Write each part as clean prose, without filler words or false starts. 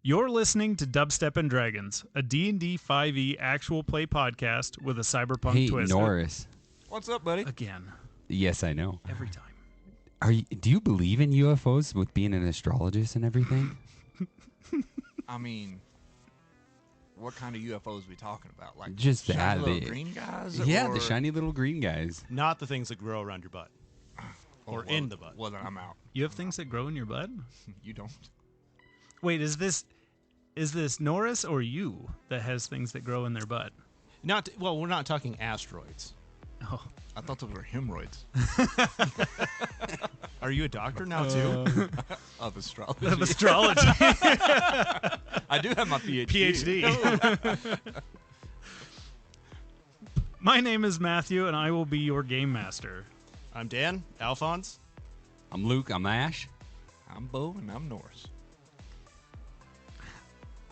You're listening to Dubstep and Dragons, a D&D 5e actual play podcast with a cyberpunk twist. Hey, Norris. What's up, buddy? Again. Yes, I know. Every time. Do you believe in UFOs with being an astrologist and everything? I mean, what kind of UFOs are we talking about? Like just shiny that little green guys? Yeah, or... the shiny little green guys. Not the things that grow around your butt. Or in the butt. Well, then I'm out. You have things that grow in your butt? You don't. Wait, is this Norris or you that has things that grow in their butt? Well, we're not talking asteroids. Oh. I thought those were hemorrhoids. Are you a doctor now, too? Of astrology. Of astrology. I do have my PhD. PhD. My name is Matthew, and I will be your game master. I'm Dan. Alfonso. I'm Luke. I'm Ashe. I'm Bo, and I'm Norris.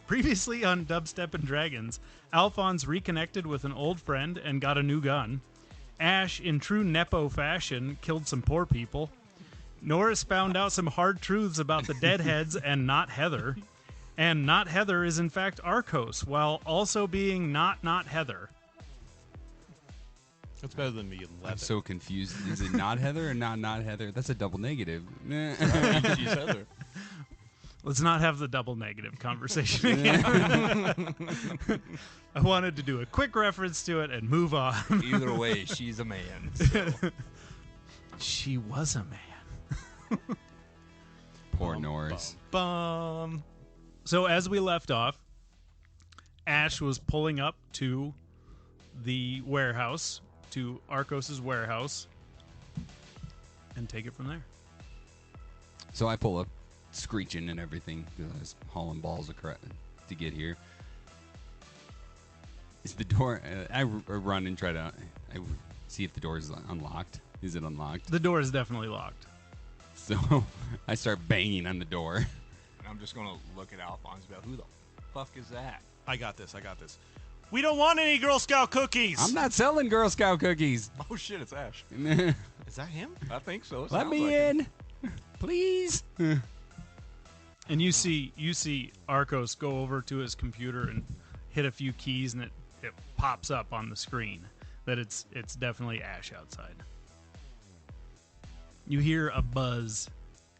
Previously on Dubstep and Dragons, Alphonse reconnected with an old friend and got a new gun. Ashe, in true Nepo fashion, killed some poor people. Norris found out some hard truths about the Deadheads and Not Heather. And Not Heather is in fact Arcos, while also being not Heather. That's better than being I'm leather. so confused. Is it not Heather or not Heather? That's a double negative. She's Heather. Let's not have the double negative conversation again. I wanted to do a quick reference to it and move on. Either way, she's a man. So. She was a man. Poor Norris. Bum. So as we left off, Ashe was pulling up to the warehouse, to Arcos's warehouse, and take it from there. So I pull up, screeching and everything, because I was hauling balls to get here. Is the door... I run and try to see if the door is unlocked. Is it unlocked? The door is definitely locked. So I start banging on the door. And I'm just going to look at Alphonse about who the fuck is that? I got this. We don't want any Girl Scout cookies. I'm not selling Girl Scout cookies. Oh, shit, it's Ashe. Is that him? I think so. Let me in. Please. And you see Arcos go over to his computer and hit a few keys, and it pops up on the screen that it's definitely Ashe outside. You hear a buzz,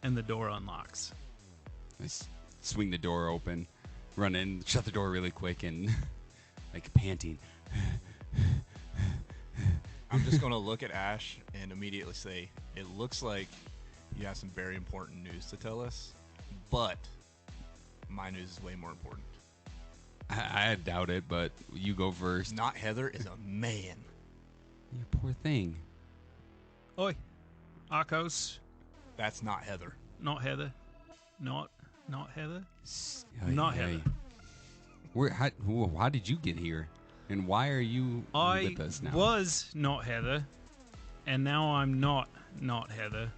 and the door unlocks. I swing the door open, run in, shut the door really quick, and like panting. I'm just going to look at Ashe and immediately say, it looks like you have some very important news to tell us, but my news is way more important. I doubt it, but you go first. Not Heather is a man. You poor thing. Oi, Arcos, That's not Heather. not Heather, not Heather, Hey, not hey. Heather. How did you get here? And why are you I with us now? was not Heather, and now I'm not Heather.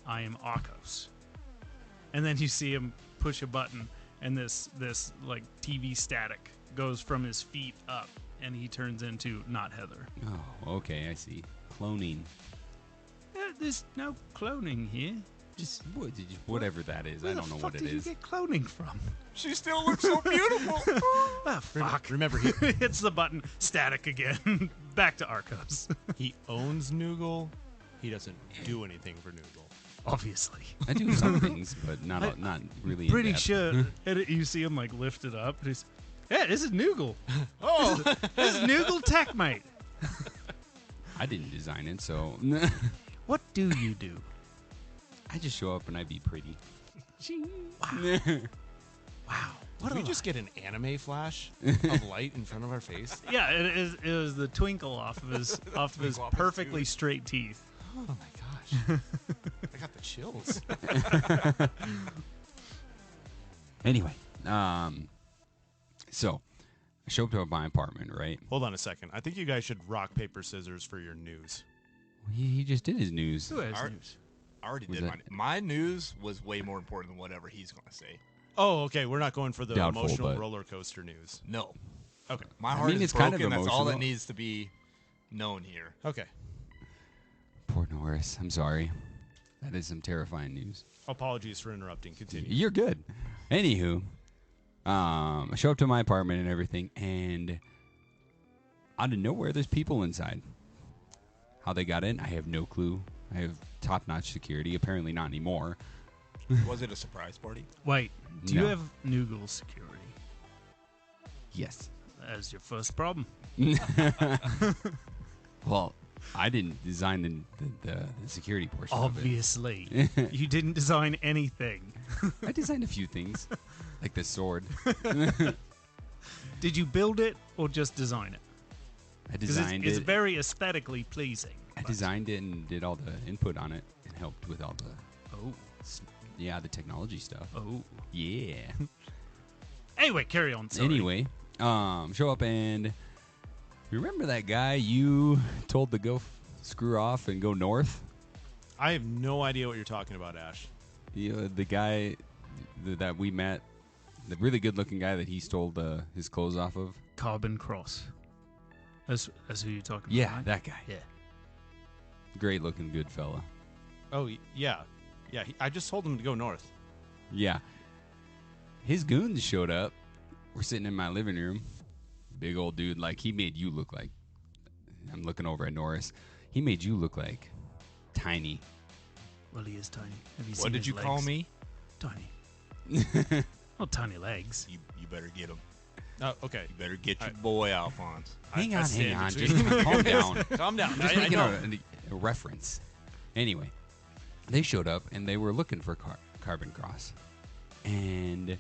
I am Arcos. And then you see him push a button, and this like TV static goes from his feet up, and he turns into not Heather. Oh, okay, I see. Cloning. There's no cloning here. Just whatever that is. I don't know what it Where the fuck did is. you get cloning from? She still looks so beautiful. Ah, fuck. Remember, Hits the button, static again. Back to Arcos. he owns Noogle. He doesn't do anything for Noogle. Obviously. I do some things, but not really. Pretty in-depth. sure. And you see him like lift it up, and he's, yeah, this is Noogle. Oh, This is Noogle Tech, mate. I didn't design it, so What do you do? I just show up and I be pretty. Wow. did we just get an anime flash of light in front of our face? Yeah, it was the twinkle off of his perfectly straight teeth. Oh my gosh, I got the chills. Anyway, so I show up to my apartment, right? Hold on a second. I think you guys should rock paper scissors for your news. He just did his news. Who has Art- news? I already Was did that- my news was way more important than whatever he's going to say. Oh, okay. We're not going for the Doubtful, emotional but- roller coaster news. No. Okay. My heart is it's kind broken. of That's all that emotional. needs to be known here. Okay. Poor Norris. I'm sorry. That is some terrifying news. Apologies for interrupting. Continue. You're good. Anywho, I show up to my apartment and everything, and out of nowhere, there's people inside. How they got in, I have no clue. I have top-notch security. Apparently not anymore. Was it a surprise party? Wait, do you No. have Noogle security Yes. as your first problem? Well, I didn't design the security portion Obviously. You didn't design anything. of it. I designed a few things, like the sword. Did you build it or just design it? I 'Cause designed it's it. very aesthetically pleasing. I designed it and did all the input on it and helped with all the Oh, the technology stuff. oh. Yeah. Anyway, carry on. Sorry. Anyway, show up and remember that guy you told to go screw off and go north? I have no idea what you're talking about, Ash. The guy that we met, the really good-looking guy that he stole his clothes off of. Carbon Cross. That's who you're talking Yeah, about, right? that guy. Yeah. Great-looking good fella. Oh, yeah. Yeah, I just told him to go north. Yeah. His goons showed up. We're sitting in my living room. Big old dude. Like, he made you look like... I'm looking over at Norris. He made you look like tiny. Well, he is tiny. Have you seen What did his you call legs? me? Tiny. Not tiny legs. You better get him. Oh, okay. You better get your boy, Alphonse. Hang I on. stand Just between- calm down. Calm down. I'm just I making know. a reference. Anyway, they showed up and they were looking for Carbon Cross. And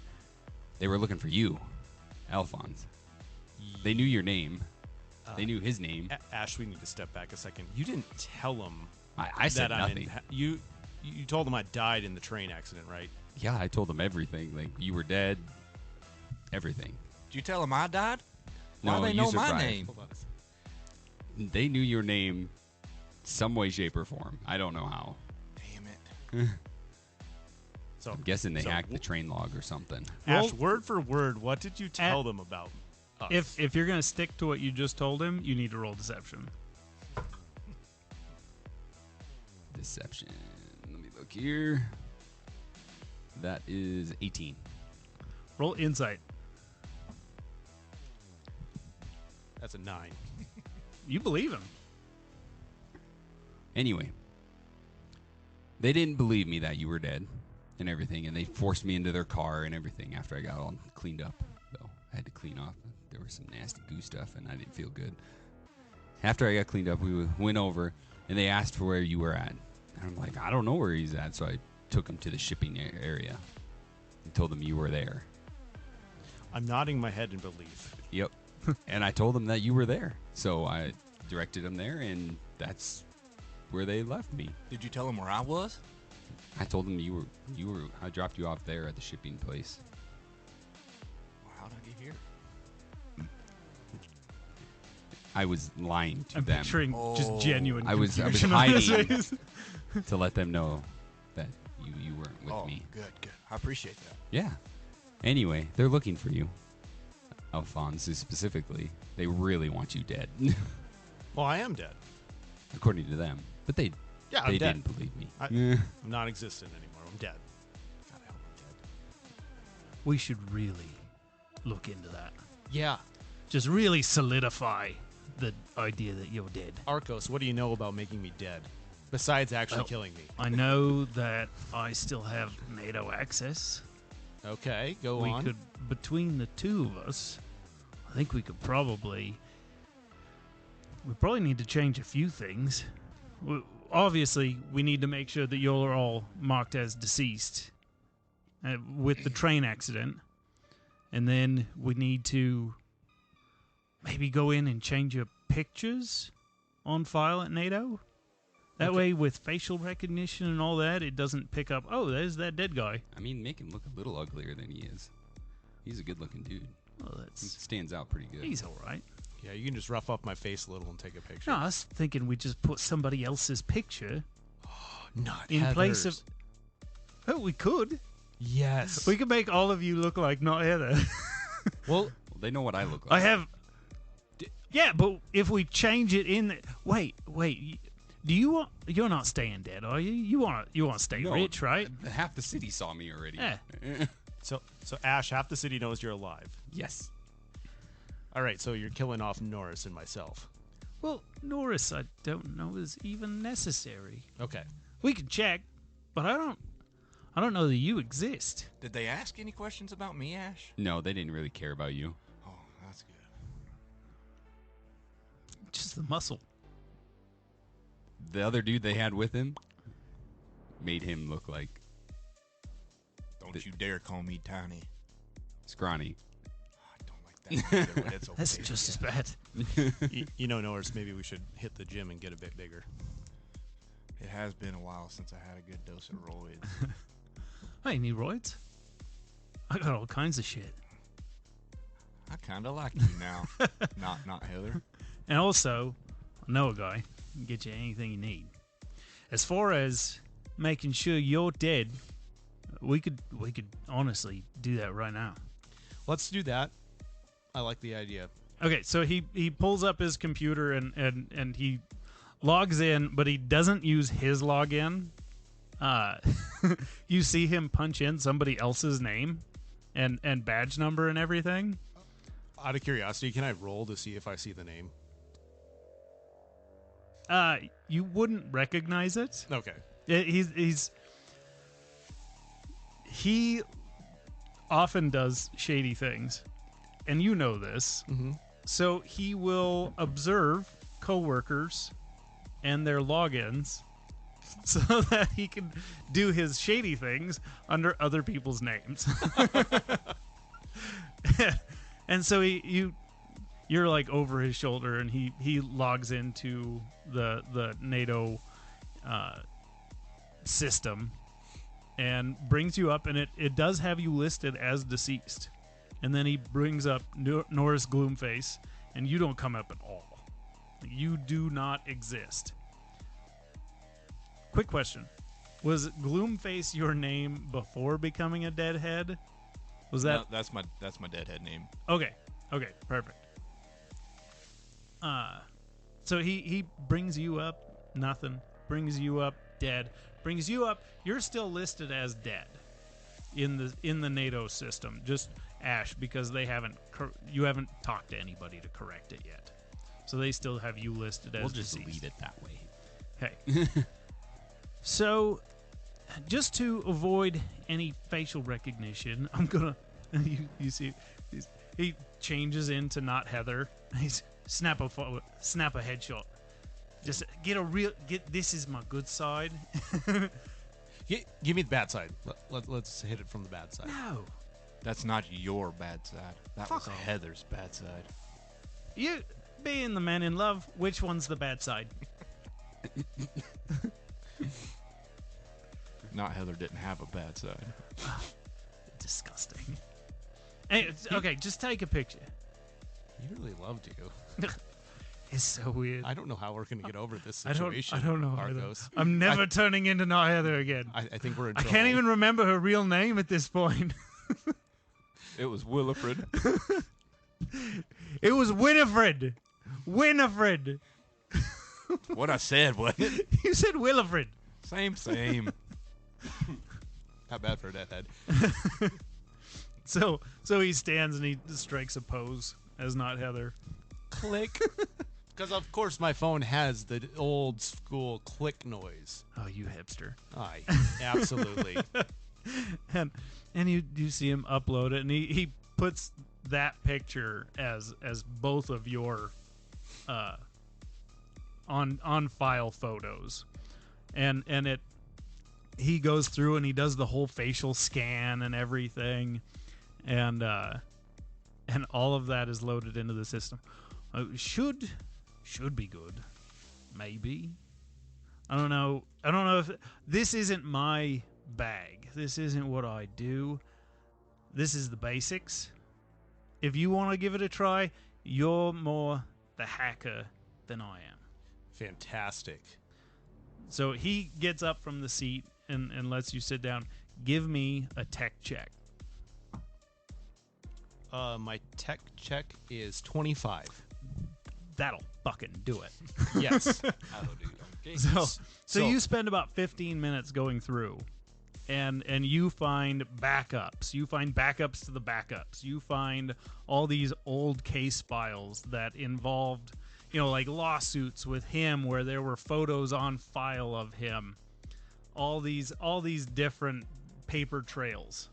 they were looking for you, Alphonse. They knew your name. They knew his name. Ash, we need to step back a second. You didn't tell him I said that I'm nothing. you told him I died in the train accident, right? Yeah, I told them everything. Like, you were dead. Everything. Did you tell him I died? No, Why they you know my survived. name? Hold on. They knew your name some way, shape, or form. I don't know how. Damn it. So I'm guessing they so hacked the train log or something. Ash, Roll- word for word, what did you tell them about us? If you're going to stick to what you just told him, you need to roll deception. Deception. Let me look here. That is 18. Roll insight. That's a 9. You believe him. Anyway, they didn't believe me that you were dead and everything, and they forced me into their car and everything after I got all cleaned up, though. I had to clean off. There was some nasty goo stuff, and I didn't feel good. After I got cleaned up, we went over, and they asked for where you were at. And I'm like, I don't know where he's at, so I took him to the shipping area and told them you were there. I'm nodding my head in belief. Yep. And I told them that you were there. So I directed them there, and that's where they left me. Did you tell him where I was? I told them you were I dropped you off there at the shipping place. Well, how'd I get here? I was lying to I'm them picturing just Oh. genuine I was confusion on his hiding. face. to let them know that you weren't with Oh, me. good. I appreciate that. Yeah. Anyway, they're looking for you. Alfonso specifically. They really want you dead. Well, I am dead. According to them. But they Yeah, I'm they dead. didn't believe me. I'm non-existent anymore. I'm dead. God, I hope I'm dead. We should really look into that. Yeah. Just really solidify the idea that you're dead. Arcos, what do you know about making me dead? Besides actually Well- killing me. I know that I still have NATO access. Okay, go We on. could, between the two of us, I think we probably need to change a few things. Obviously, we need to make sure that you're all marked as deceased with the train accident. And then we need to maybe go in and change your pictures on file at NATO. That way, with facial recognition and all that, it doesn't pick up, oh, there's that dead guy. I mean, make him look a little uglier than he is. He's a good-looking dude. Oh, He that's stands out pretty good. he's all right. Yeah, you can just rough up my face a little and take a picture. No, I was thinking we just put somebody else's picture Not in place of. Heather's. Oh, we could. Yes. We could make all of you look like not Heather. Well, Well, they know what I look like. I have. Yeah, but if we change it in. Wait. Do you want? You're not staying dead, are you? You want to stay No, rich, right? Half the city saw me already. Yeah. So Ash, half the city knows you're alive. Yes. All right, so you're killing off Norris and myself. Well, Norris, I don't know is even necessary. Okay. We can check, but I don't know that you exist. Did they ask any questions about me, Ash? No, they didn't really care about you. Oh, that's good. Just the muscle. The other dude they had with him made him look like Don't you dare call me tiny. scrawny. I don't like that either, but it's okay. That's just as bad. You know, Norris, maybe we should hit the gym and get a bit bigger. It has been a while since I had a good dose of roids. I ain't need roids. I got all kinds of shit. I kind of like you now. Not Heather. And also, I know a guy who can get you anything you need. As far as making sure you're dead, we could honestly do that right now. Let's do that. I like the idea. Okay, so he pulls up his computer and he logs in, but he doesn't use his login. You see him punch in somebody else's name and badge number and everything. Out of curiosity, can I roll to see if I see the name? You wouldn't recognize it. Okay. He often does shady things, and you know this. Mm-hmm. So he will observe coworkers and their logins so that he can do his shady things under other people's names. And so you're like over his shoulder, and he logs into the NATO system and brings you up, and it does have you listed as deceased. And then he brings up Norris Gloomface, and you don't come up at all. You do not exist. Quick question. Was Gloomface your name before becoming a deadhead? Was that... No, that's my deadhead name. Okay, perfect. So he brings you up, nothing. Brings you up, dead. Brings you up, you're still listed as dead in the NATO system. Just Ash, because you haven't talked to anybody to correct it yet. So they still have you listed as We'll just deceased. leave it that way. Okay. So, just to avoid any facial recognition, I'm gonna. You see, he changes into not Heather. He's snap a headshot. Just get. This is my good side. Give me the bad side. Let's hit it from the bad side. No, That's not your bad side. That Fuck was off. Heather's bad side. you being the man in love. Which one's the bad side? Not Heather didn't have a bad side. Disgusting. Hey, okay, just take a picture. He really loved you. It's so weird. I don't know how we're going to get over this I situation. don't know either. Marcos. I'm never turning into not Heather again. I think we're in I trouble. can't even remember her real name at this point. It was Willifred. It was Winifred. Winifred. What I said, wasn't it? You said Willifred. Same. Not bad for a deadhead. So he stands and he strikes a pose as not Heather. Click. Because, of course, my phone has the old school click noise. Oh, you hipster. Aye, absolutely. And you see him upload it, and he puts that picture as both of your on file photos, and it he goes through and he does the whole facial scan and everything, and all of that is loaded into the system. Should be good, maybe. I don't know if this isn't my bag. This isn't what I do. This is the basics. If you want to give it a try, you're more the hacker than I am. Fantastic. So he gets up from the seat and lets you sit down. Give me a tech check. My tech check is 25. That'll fucking do it. Yes. That'll do. Okay. So you spend about 15 minutes going through, and you find backups. You find backups to the backups. You find all these old case files that involved, like lawsuits with him where there were photos on file of him. All these different paper trails.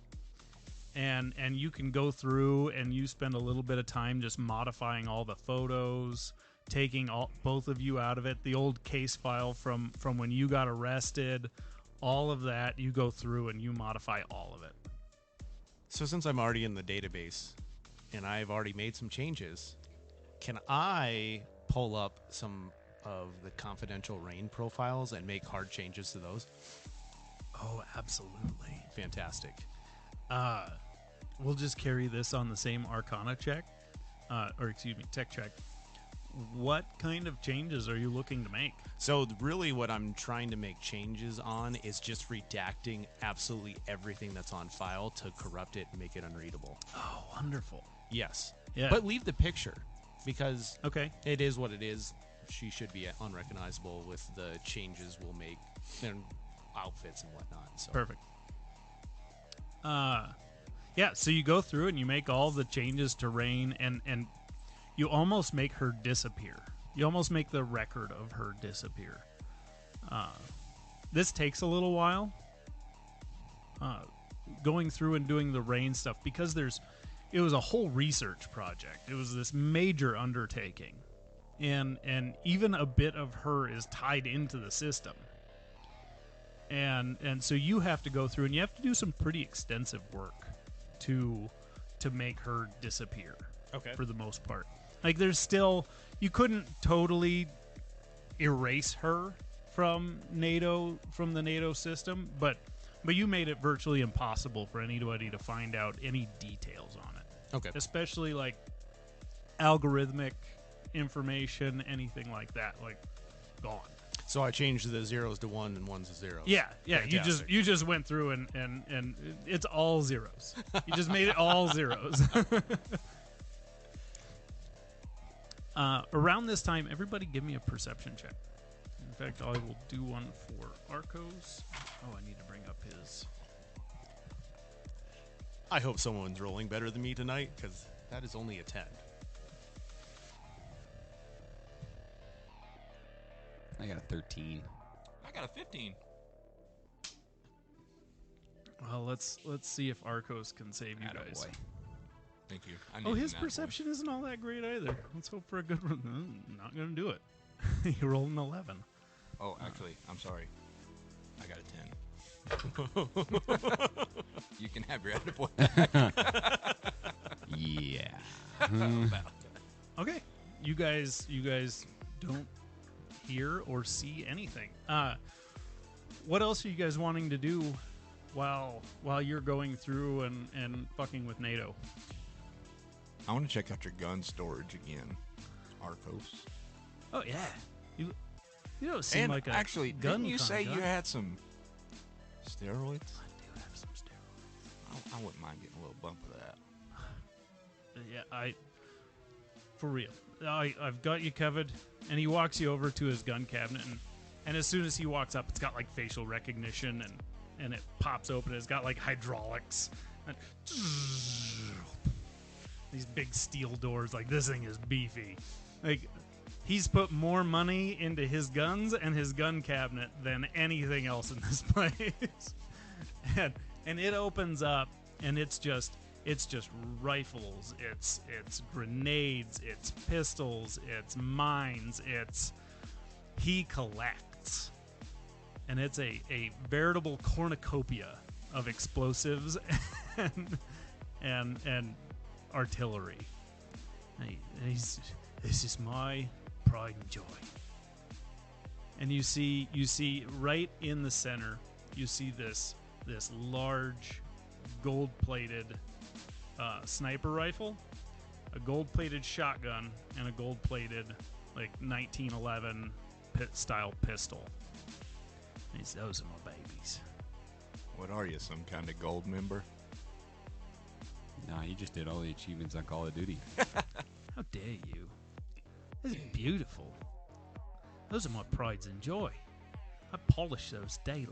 And you can go through and you spend a little bit of time just modifying all the photos, taking both of you out of it, the old case file from when you got arrested, all of that, you go through and you modify all of it. So since I'm already in the database and I've already made some changes, can I pull up some of the confidential rain profiles and make hard changes to those? Oh, absolutely. Fantastic. We'll just carry this on the same Arcana check, tech check. What kind of changes are you looking to make? So really what I'm trying to make changes on is just redacting absolutely everything that's on file to corrupt it and make it unreadable. Oh, wonderful. Yes. Yeah. But leave the picture because Okay. it is what it is. She should be unrecognizable with the changes we'll make and outfits and whatnot. So. Perfect. Yeah, so you go through and you make all the changes to Rain, and you almost make her disappear. You almost make the record of her disappear. This takes a little while. Going through and doing the Rain stuff, because it was a whole research project. It was this major undertaking. And even a bit of her is tied into the system. And so you have to go through and you have to do some pretty extensive work to make her disappear. Okay. For the most part. Like there's still, you couldn't totally erase her from the NATO system, but you made it virtually impossible for anybody to find out any details on it. Okay. Especially like algorithmic information, anything like that, like gone. So I changed the zeros to 1 and 1s to 0. Yeah. Fantastic. You just went through and it's all zeros. You just made it all zeros. Around this time, everybody give me a perception check. In fact, I will do one for Arcos. Oh, I need to bring up his. I hope someone's rolling better than me tonight because that is only a 10. I got a 13. I got a 15. Well, let's see if Arcos can save you guys. Attaboy. Thank you. I Oh, needed his that perception isn't all that great either. Let's hope for a good one. Not gonna do it. He rolled an 11. voice. Oh, actually, I'm sorry. I got a 10. You can have your attaboy. Yeah. Okay, you guys don't hear or see anything. What else are you guys wanting to do while you're going through and fucking with NATO? I want to check out your gun storage again, Arcos. Oh yeah, you don't seem And like a actually, gun didn't you con say guy. you had some steroids? I do have some steroids. I wouldn't mind getting a little bump of that. Yeah, for real. I've got you covered. And he walks you over to his gun cabinet, and as soon as he walks up, it's got like facial recognition, and it pops open. It's got like hydraulics, and these big steel doors. Like this thing is beefy. Like he's put more money into his guns and his gun cabinet than anything else in this place. and it opens up, and it's just rifles, it's grenades, it's pistols, it's mines, he collects. And it's a veritable cornucopia of explosives and artillery. This is my pride and joy. And you see right in the center, you see this large gold-plated sniper rifle, a gold-plated shotgun, and a gold-plated like 1911 style pistol. Those are my babies. What are you, some kind of gold member? Nah, he just did all the achievements on Call of Duty. How dare you? It's beautiful. Those are my prides and joy. I polish those daily.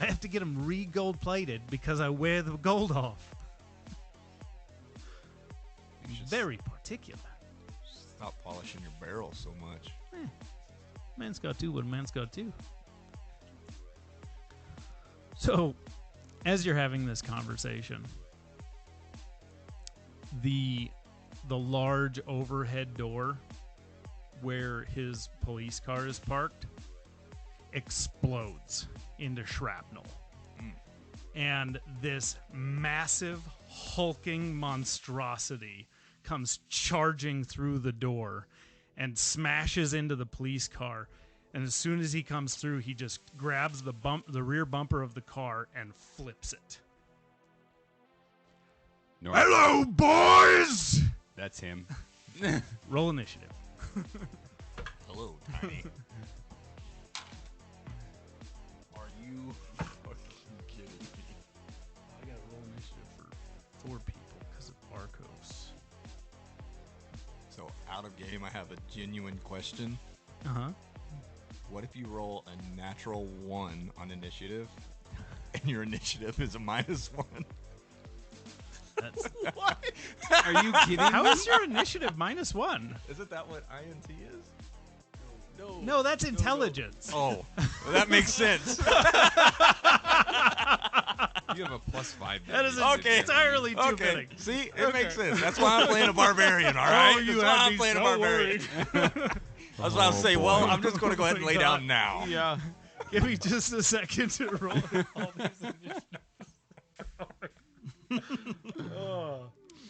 I have to get them re-gold plated because I wear the gold off. You should Very particular. stop polishing your barrel so much. Man's got to what a man's got to. So, as you're having this conversation, the large overhead door where his police car is parked explodes into shrapnel. And this massive hulking monstrosity comes charging through the door and smashes into the police car. And as soon as he comes through, he just grabs the rear bumper of the car and flips it. Norris, Hello, boys! that's him. Roll initiative. Hello, Tiny. Are you fucking kidding me? I got to roll initiative for 4 people because of Arcos. So, out of game, I have a genuine question. Uh-huh. What if you roll a natural 1 on initiative, and your initiative is a -1? That's, What? Are you kidding how me? is your initiative -1? Isn't that what INT is? No, that's intelligence. Oh, well, that makes sense. You have a +5. That is Okay. entirely too Okay, fitting. see, it makes sense. That's why I'm playing a barbarian. All right, you that's why had I'm me playing a so barbarian. I was about to say, well, I'm just going to go ahead and lay down now. Yeah. Give me just a second to roll all these initiatives.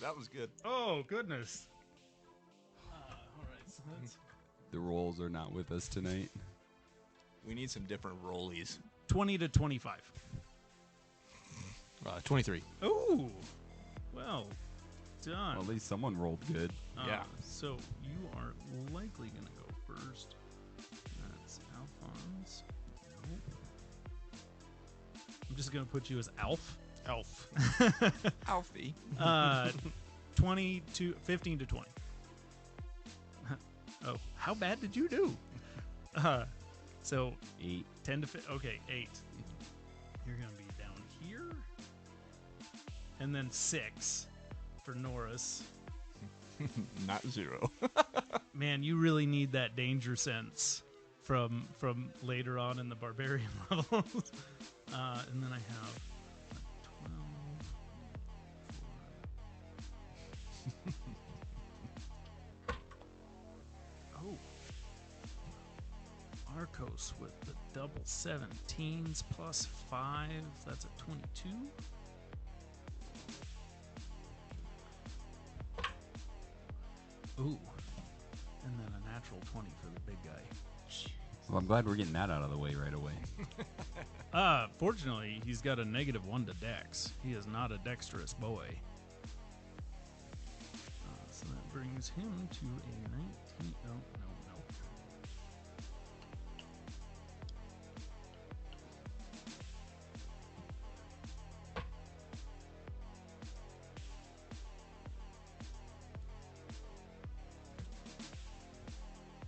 That was good. Oh, goodness. All right, so that's The rolls are not with us tonight. We need some different rollies. 20 to 25. 23. Ooh. Well done. Well, at least someone rolled good. Yeah. So you are likely going to go first. That's Alphonse. Nope. I'm just going to put you as Alf. Elf. Alfie. 15 to 20. Oh, how bad did you do? So 8. 10 to 5. Okay, 8. You're going to be down here. And then 6 for Norris. Not 0. Man, you really need that danger sense from later on in the barbarian levels. And then I have 12. Oh. Arcos with the double 17s plus 5. That's a 22. Ooh. And then a natural 20 for the big guy. Well, I'm glad we're getting that out of the way right away. Fortunately, he's got a -1 to dex. He is not a dexterous boy. So that brings him to a 19. No.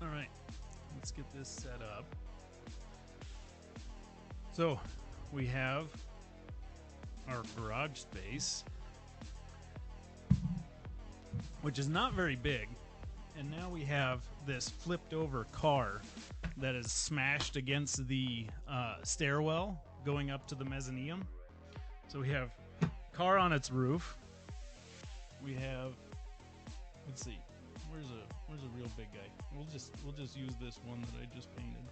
All right, let's get this set up. So, we have our garage space, which is not very big, and now we have this flipped over car that is smashed against the stairwell going up to the mezzanine. So we have car on its roof. We have, let's see, where's a real big guy? We'll just use this one that I just painted.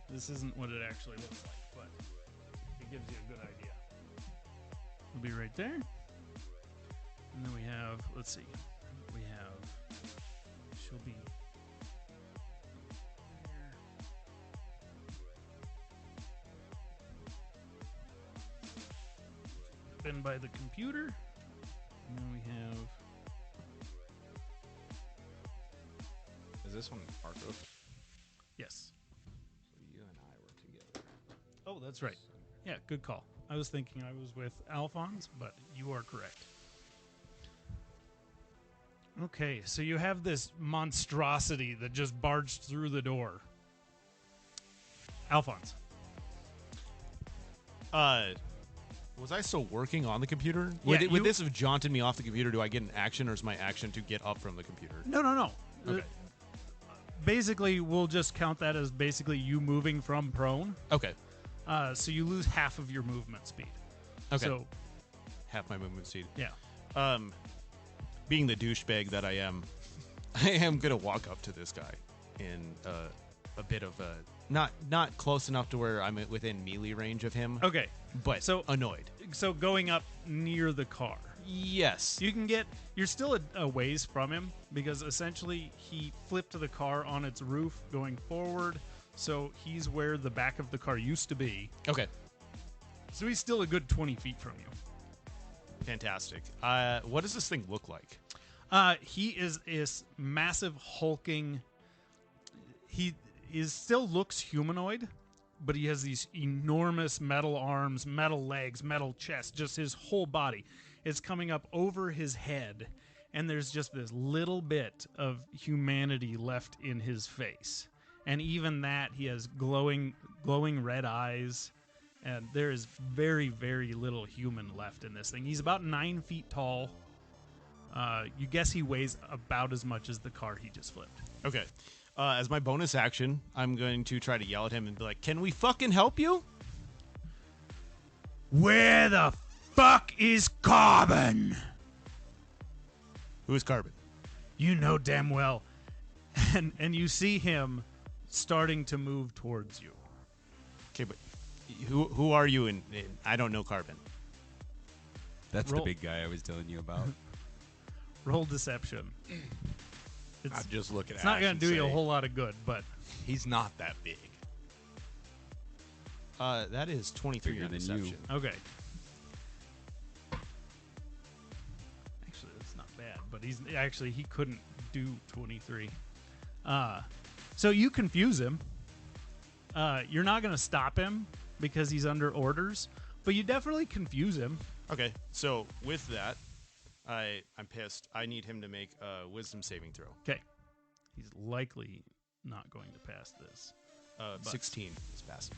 This isn't what it actually looks like, but it gives you a good idea. It'll be right there. And then we have, let's see, she'll be here. Been by the computer. And then we have, Is this one Arcos? yes. So you and I were together. Oh, that's right. Yeah, good call. I was thinking I was with Alphonse, but you are correct. Okay, so you have this monstrosity that just barged through the door. Alphonse. Was I still working on the computer? Yeah, Would this have jaunted me off the computer? Do I get an action, or is my action to get up from the computer? No. Okay. Basically, we'll just count that as basically you moving from prone. Okay. So you lose half of your movement speed. Okay. So, Half my movement speed. yeah. Being the douchebag that I am, I am gonna walk up to this guy in a bit of a not close enough to where I'm within melee range of him. Okay. But So- annoyed. So going up near the car. Yes. You're still a ways from him because essentially he flipped the car on its roof going forward. So he's where the back of the car used to be. Okay. So he's still a good 20 feet from you. Fantastic. What does this thing look like? He is massive hulking. He still looks humanoid, but he has these enormous metal arms, metal legs, metal chest. Just his whole body is coming up over his head, and there's just this little bit of humanity left in his face. And even that, he has glowing red eyes, and there is very, very little human left in this thing. He's about 9 feet tall. You guess he weighs about as much as the car he just flipped. Okay. As my bonus action, I'm going to try to yell at him and be like, "Can we fucking help you?" Where the fuck is Carbon? Who is Carbon? You know damn well. And you see him starting to move towards you. Okay, but who are you? And I don't know Carbon. That's Roll. the big guy I was telling you about. Roll deception. I just look at It's not Ash going and to do you a say, whole lot of good, but He's not that big. That is 23 Bigger on than you. deception. okay. Actually, that's not bad, but he couldn't do 23. So you confuse him. You're not going to stop him because he's under orders, but you definitely confuse him. Okay, so with that, I'm pissed. I need him to make a wisdom saving throw. Okay. He's likely not going to pass this. 16 is passed.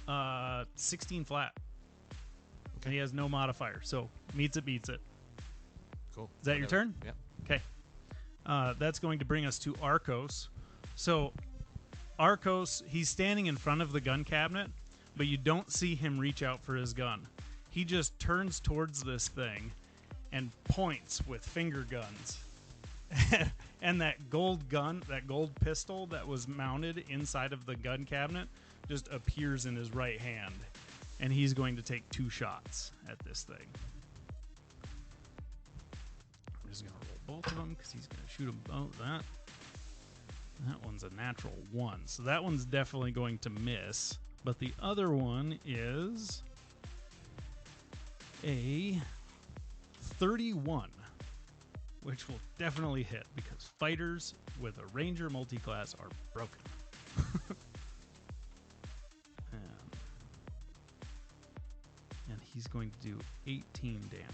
Okay. 16 flat. And he has no modifier, so meets it, beats it. Cool. Is that your turn? Yep. Okay. That's going to bring us to Arcos. So, Arcos, he's standing in front of the gun cabinet, but you don't see him reach out for his gun. He just turns towards this thing and points with finger guns. And that gold gun, that gold pistol that was mounted inside of the gun cabinet just appears in his right hand. And he's going to take 2 shots at this thing. I'm just going to roll both of them because he's going to shoot them both. That one's a natural 1. So that one's definitely going to miss. But the other one is a 31, which will definitely hit because fighters with a Ranger multiclass are broken. And he's going to do 18 damage.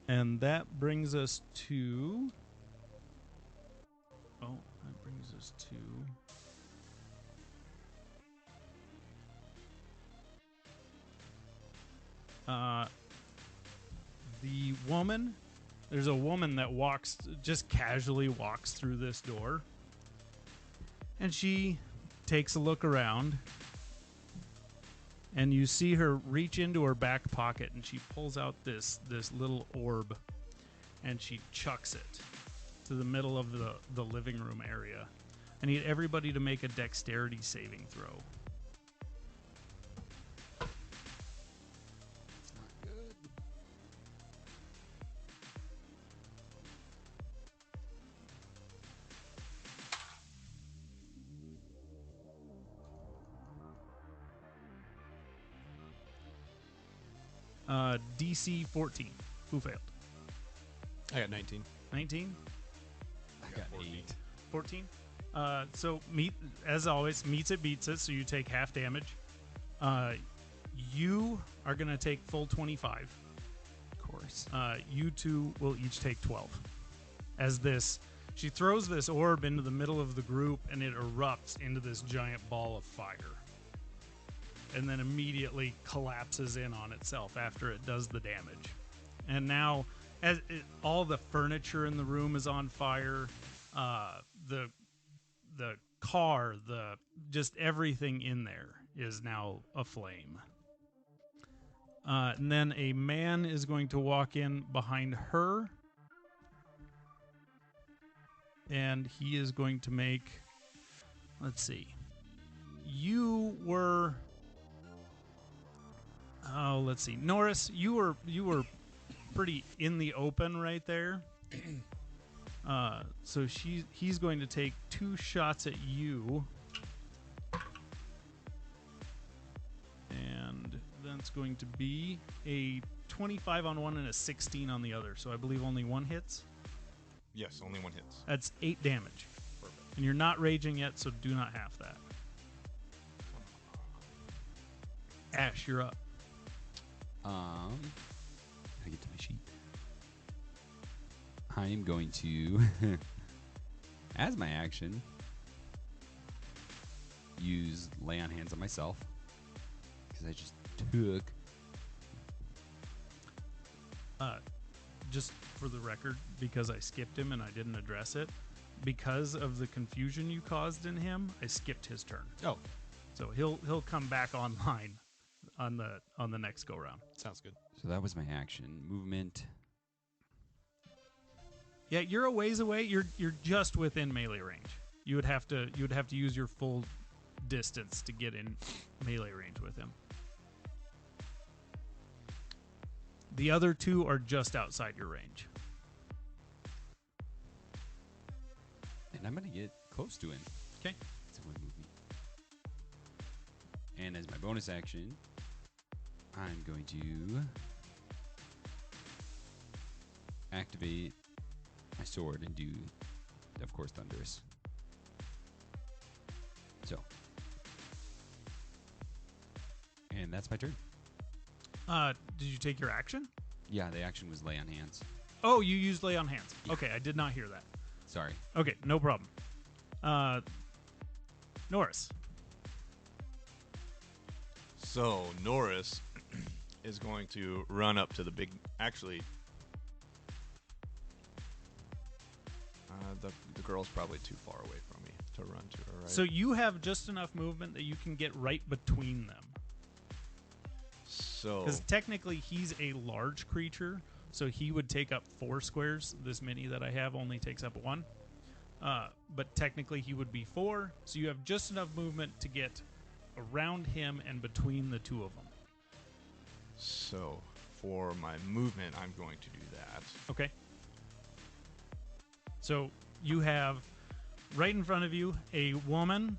And that brings us to... Oh, that brings us to... the woman. There's a woman that just casually walks through this door. And she takes a look around. And you see her reach into her back pocket and she pulls out this little orb and she chucks it to the middle of the living room area. I need everybody to make a dexterity saving throw. DC 14. Who failed? I got 19. 19? I got 8. 14? So, as always, meets it, beats it, so you take half damage. You are going to take full 25. Of course. You two will each take 12. She throws this orb into the middle of the group, and it erupts into this giant ball of fire. And then immediately collapses in on itself after it does the damage. And now, all the furniture in the room is on fire. The car, just everything in there is now aflame. And then a man is going to walk in behind her. And he is going to make, let's see. Let's see. Norris, you were pretty in the open right there. So he's going to take 2 shots at you. And that's going to be a 25 on one and a 16 on the other. So I believe only one hits. Yes, only one hits. That's 8 damage. Perfect. And you're not raging yet, so do not half that. Ash, you're up. I get to my sheet. I am going to, as my action, use lay on hands on myself because I just took. Just for the record, because I skipped him and I didn't address it, because of the confusion you caused in him, I skipped his turn. Oh, So he'll come back online on the next go round. sounds good. So that was my action. Movement. Yeah, you're a ways away. You're just within melee range. You would have to use your full distance to get in melee range with him. The other 2 are just outside your range. And I'm going to get close to him. Okay. That's a good movie. And as my bonus action, I'm going to activate my sword and do, of course, Thunderous. So. And that's my turn. Did you take your action? Yeah, the action was lay on hands. Oh, you used lay on hands. Yeah. Okay, I did not hear that. Sorry. Okay, no problem. Norris. So Norris is going to run up to the big. Actually, the girl's probably too far away from me to run to her. Right. So you have just enough movement that you can get right between them. So Because technically he's a large creature, so he would take up 4 squares. This mini that I have only takes up 1. But technically he would be 4, so you have just enough movement to get around him and between the 2 of them. So for my movement, I'm going to do that. Okay. So you have right in front of you a woman.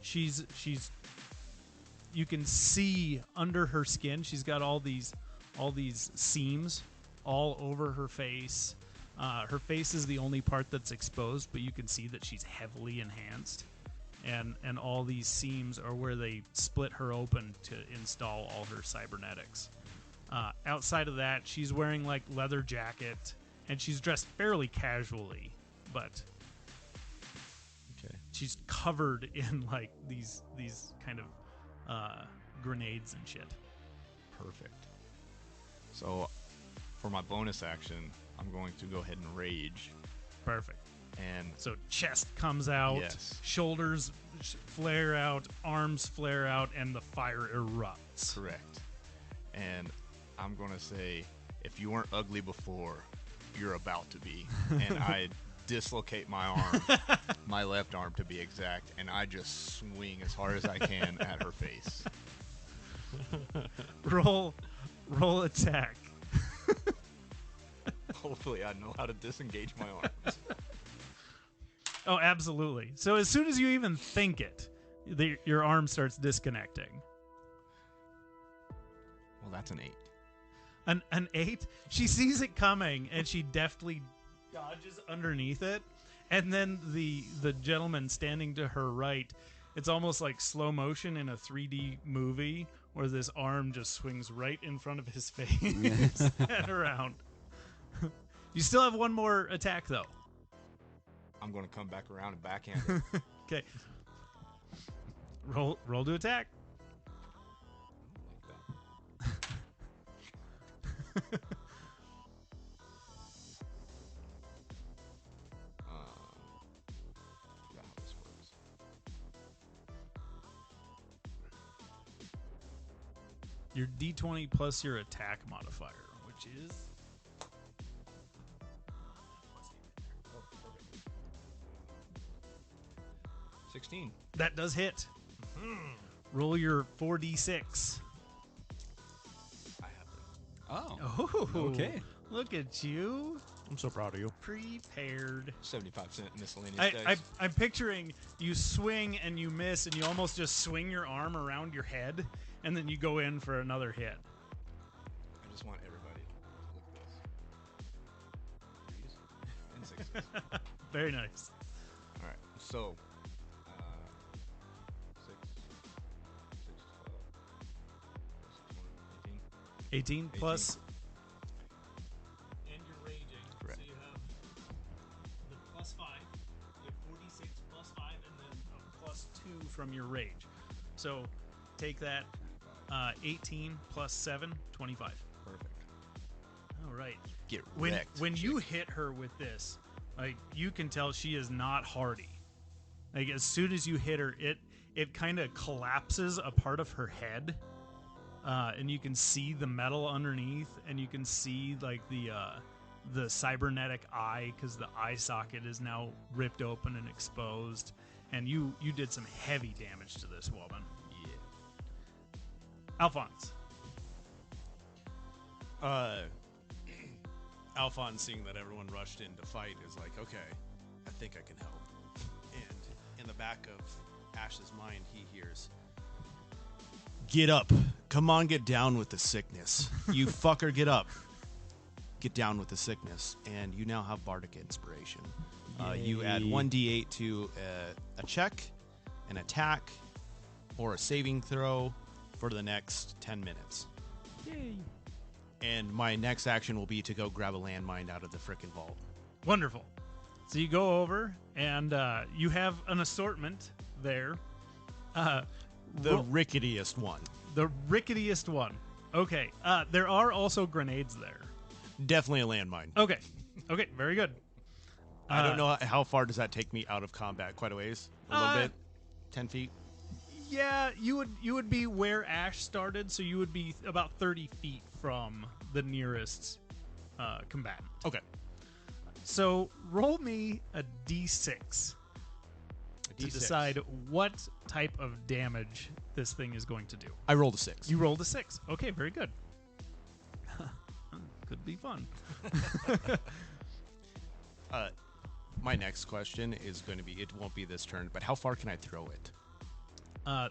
She's you can see under her skin. She's got all these seams all over her face. Her face is the only part that's exposed, but you can see that she's heavily enhanced. And all these seams are where they split her open to install all her cybernetics. Outside of that, she's wearing like leather jacket, and she's dressed fairly casually, but Okay. she's covered in like these kind of grenades and shit. Perfect. So for my bonus action, I'm going to go ahead and rage. Perfect. And So chest comes out, Yes. shoulders flare out, arms flare out, and the fire erupts. correct. And I'm going to say, if you weren't ugly before, you're about to be. And I dislocate my arm, my left arm to be exact, and I just swing as hard as I can at her face. Roll attack. Hopefully I know how to disengage my arms. Oh, absolutely. So as soon as you even think it, your arm starts disconnecting. Well, that's an 8. An 8? She sees it coming, and she deftly dodges underneath it. And then the gentleman standing to her right it's almost like slow motion in a 3D movie where this arm just swings right in front of his face and around. You still have one more attack though. I'm going to come back around and backhand it. Okay. Roll to attack. Like that. Forgot how this works. Your D20 plus your attack modifier, which is 16. that does hit. Roll your 4d6. I have them. Oh. Oh, Okay. Look at you, I'm so proud of you. prepared. 75-cent miscellaneous dice. I'm picturing you swing and you miss, and you almost just swing your arm around your head, and then you go in for another hit. I just want everybody to look at this. 3s and 6s. Very nice. All right. So, 6, 12, 18 plus. 18. And you're raging. Correct. So you have the plus 5. You have 46 plus 5, and then a plus 2 from your rage. So take that 18 plus 7, 25. Perfect. All right. Get When wrecked. when you hit her with this, like you can tell she is not hardy. Like as soon as you hit her, it kind of collapses a part of her head, and you can see the metal underneath, and you can see like the cybernetic eye because the eye socket is now ripped open and exposed, and you did some heavy damage to this woman. Yeah. Alphonse. Alphonse, seeing that everyone rushed in to fight, is like, okay, I think I can help. And in the back of Ash's mind, he hears, "Get up. Come on, get down with the sickness. You fucker, get up. Get down with the sickness." And you now have Bardic Inspiration. You add 1d8 to a check, an attack, or a saving throw for the next 10 minutes. Yay. And my next action will be to go grab a landmine out of the frickin' vault. Wonderful. So you go over, and you have an assortment there. The ricketiest one. The ricketiest one. Okay. There are also grenades there. Definitely a landmine. Okay. Okay. Very good. I don't know how far does that take me out of combat. Quite a ways. A little bit. 10 feet. Yeah, you would be where Ashe started, so you would be about 30 feet from the nearest combatant. Okay. So roll me a d6 to D6. decide what type of damage this thing is going to do. I rolled a 6. You rolled a 6. Okay, very good. Could be fun. My next question is going to be, it won't be this turn, but how far can I throw it?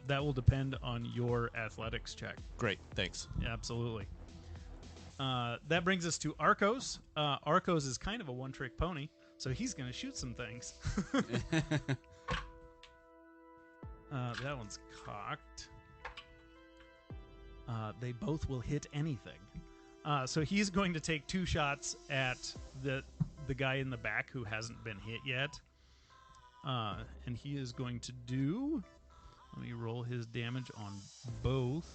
That will depend on your athletics check. Great. Thanks. Yeah, absolutely. That brings us to Arcos. Arcos is kind of a one-trick pony, so he's going to shoot some things. That one's cocked. They both will hit anything. So he's going to take 2 shots at the guy in the back who hasn't been hit yet. And he is going to do... Let me roll his damage on both.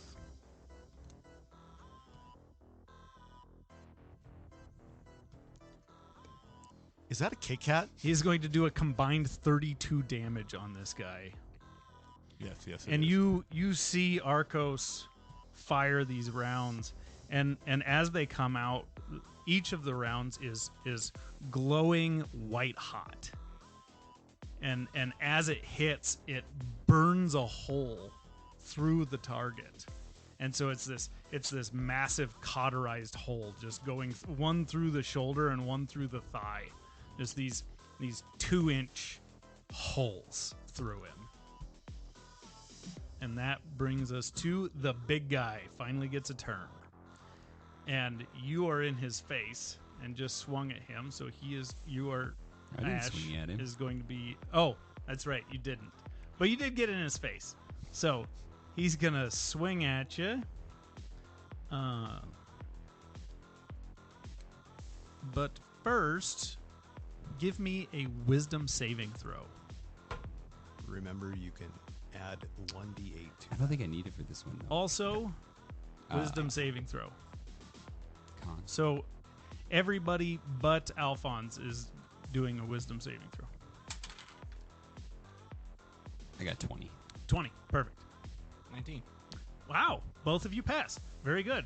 Is that a Kit Kat? He's going to do a combined 32 damage on this guy. Yes. And you see Arcos fire these rounds, and as they come out, each of the rounds is glowing white hot. And as it hits, it burns a hole through the target. And so it's this massive cauterized hole just going one through the shoulder and one through the thigh. Just these 2-inch holes through him. And that brings us to the big guy. Finally gets a turn. And you are in his face and just swung at him. So you are I didn't Ashe swing at him. is going to be... Oh, that's right. You didn't. But you did get in his face. So he's going to swing at you. But first, give me a wisdom saving throw. Remember, you can add 1d8 to I don't think I need it for this one, though. Also, wisdom saving throw. Con. So everybody but Alphonse is doing a wisdom saving throw. I got 20. 20. Perfect. 19. Wow. Both of you pass. Very good.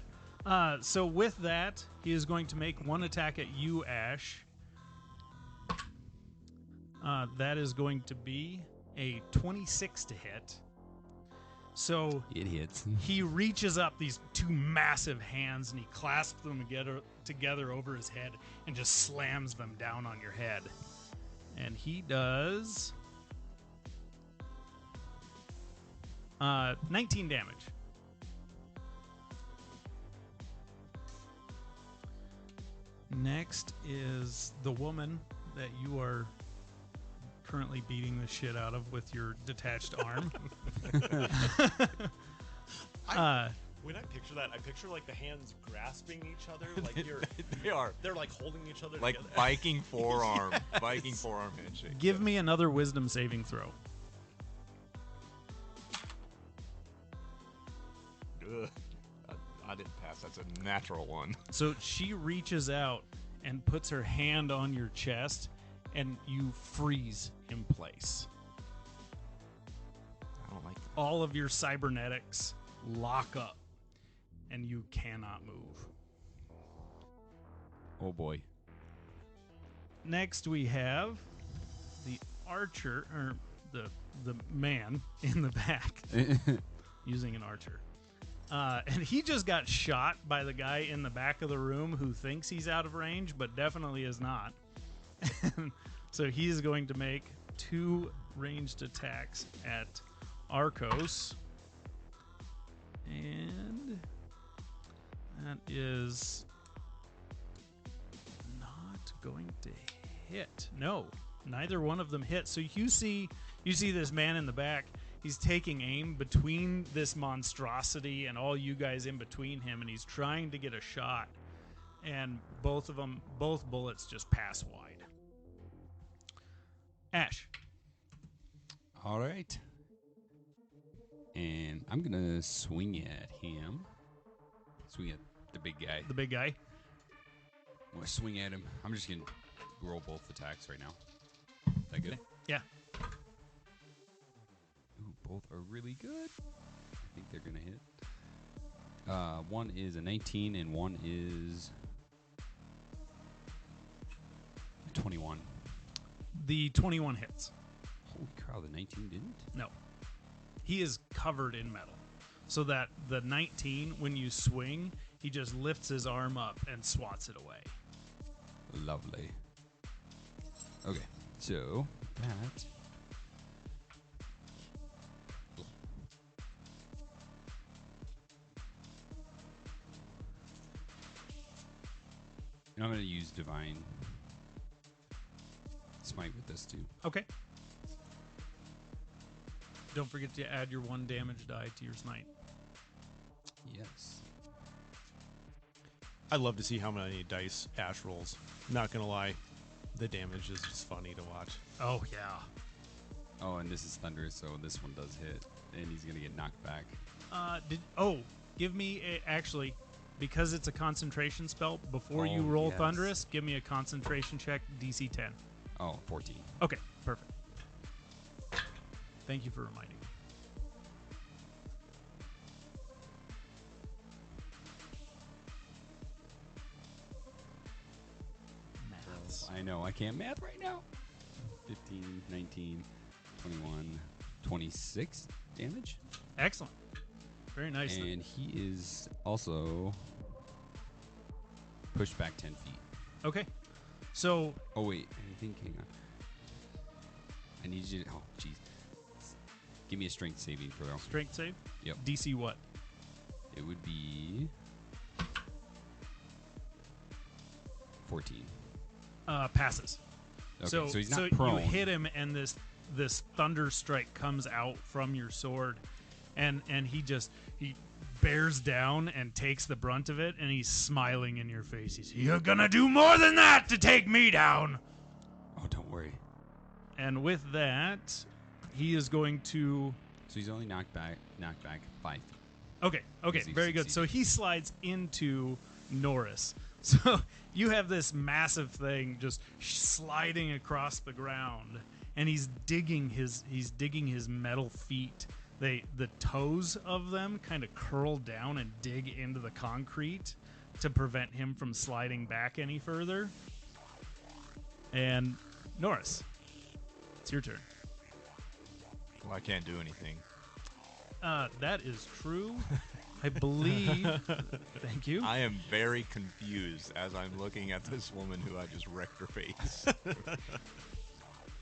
So with that, he is going to make one attack at you, Ashe. That is going to be a 26 to hit. So It hits. he reaches up these two massive hands and he clasps them together over his head and just slams them down on your head. And he does 19 damage. Next is the woman that you are currently beating the shit out of with your detached arm. When I picture that, I picture like the hands grasping each other, like They are. they're like holding each other Like together. Viking forearm. Viking forearm handshake. Give me another wisdom saving throw. Ugh. I didn't pass. That's a natural one. So she reaches out and puts her hand on your chest, and you freeze in place. I don't like that. All of your cybernetics lock up, and you cannot move. Oh, boy. Next, we have the archer, or the man in the back using an archer. And he just got shot by the guy in the back of the room who thinks he's out of range, but definitely is not. So he's going to make 2 ranged attacks at Arcos. And that is not going to hit. No, neither one of them hit. So you see this man in the back. He's taking aim between this monstrosity and all you guys in between him, and he's trying to get a shot. And both bullets just pass wide. Ashe. All right. And I'm going to swing at him. Swing at the big guy. The big guy. I'm going to swing at him. I'm just going to roll both attacks right now. Is that good? Yeah. Ooh, both are really good. I think they're going to hit. One is a 19 and one is a 21. The 21 hits. Holy cow, the 19 didn't? No. He is covered in metal. So that the 19, when you swing, he just lifts his arm up and swats it away. Lovely. Okay, so that. And I'm going to use Divine Smite with this too. Okay. Don't forget to add your 1 damage die to your smite. Yes. I love to see how many dice Ashe rolls. Not gonna lie, the damage is just funny to watch. Oh, yeah. Oh, and this is Thunderous, so this one does hit. And he's going to get knocked back. Give me actually, because it's a concentration spell, before you Oh, roll yes. Thunderous, give me a concentration check, DC 10. Oh, 14. Okay, perfect. Thank you for reminding me. Maths. I know, I can't math right now. 15, 19, 21, 26 damage. Excellent. Very nice. And he is also pushed back 10 feet. Okay. So, Oh, wait. I think, hang on. I need you to, oh, jeez. Give me a strength saving throw. strength save? Yep. DC what? It would be 14. Passes. Okay, so so he's not so prone. you hit him, and this this thunder strike comes out from your sword, and he bears down and takes the brunt of it, and he's smiling in your face. He's, "You're gonna do more than that to take me down." Oh, don't worry. And with that, he is going to. So he's only knocked back 5 feet. Okay, Because he very good. So succeeded. he slides into Norris. So you have this massive thing just sliding across the ground, and he's digging his metal feet. The toes of them kind of curl down and dig into the concrete to prevent him from sliding back any further. And Norris, it's your turn. Well, I can't do anything. That is true. I believe. Thank you. I am very confused as I'm looking at this woman who I just wrecked her face.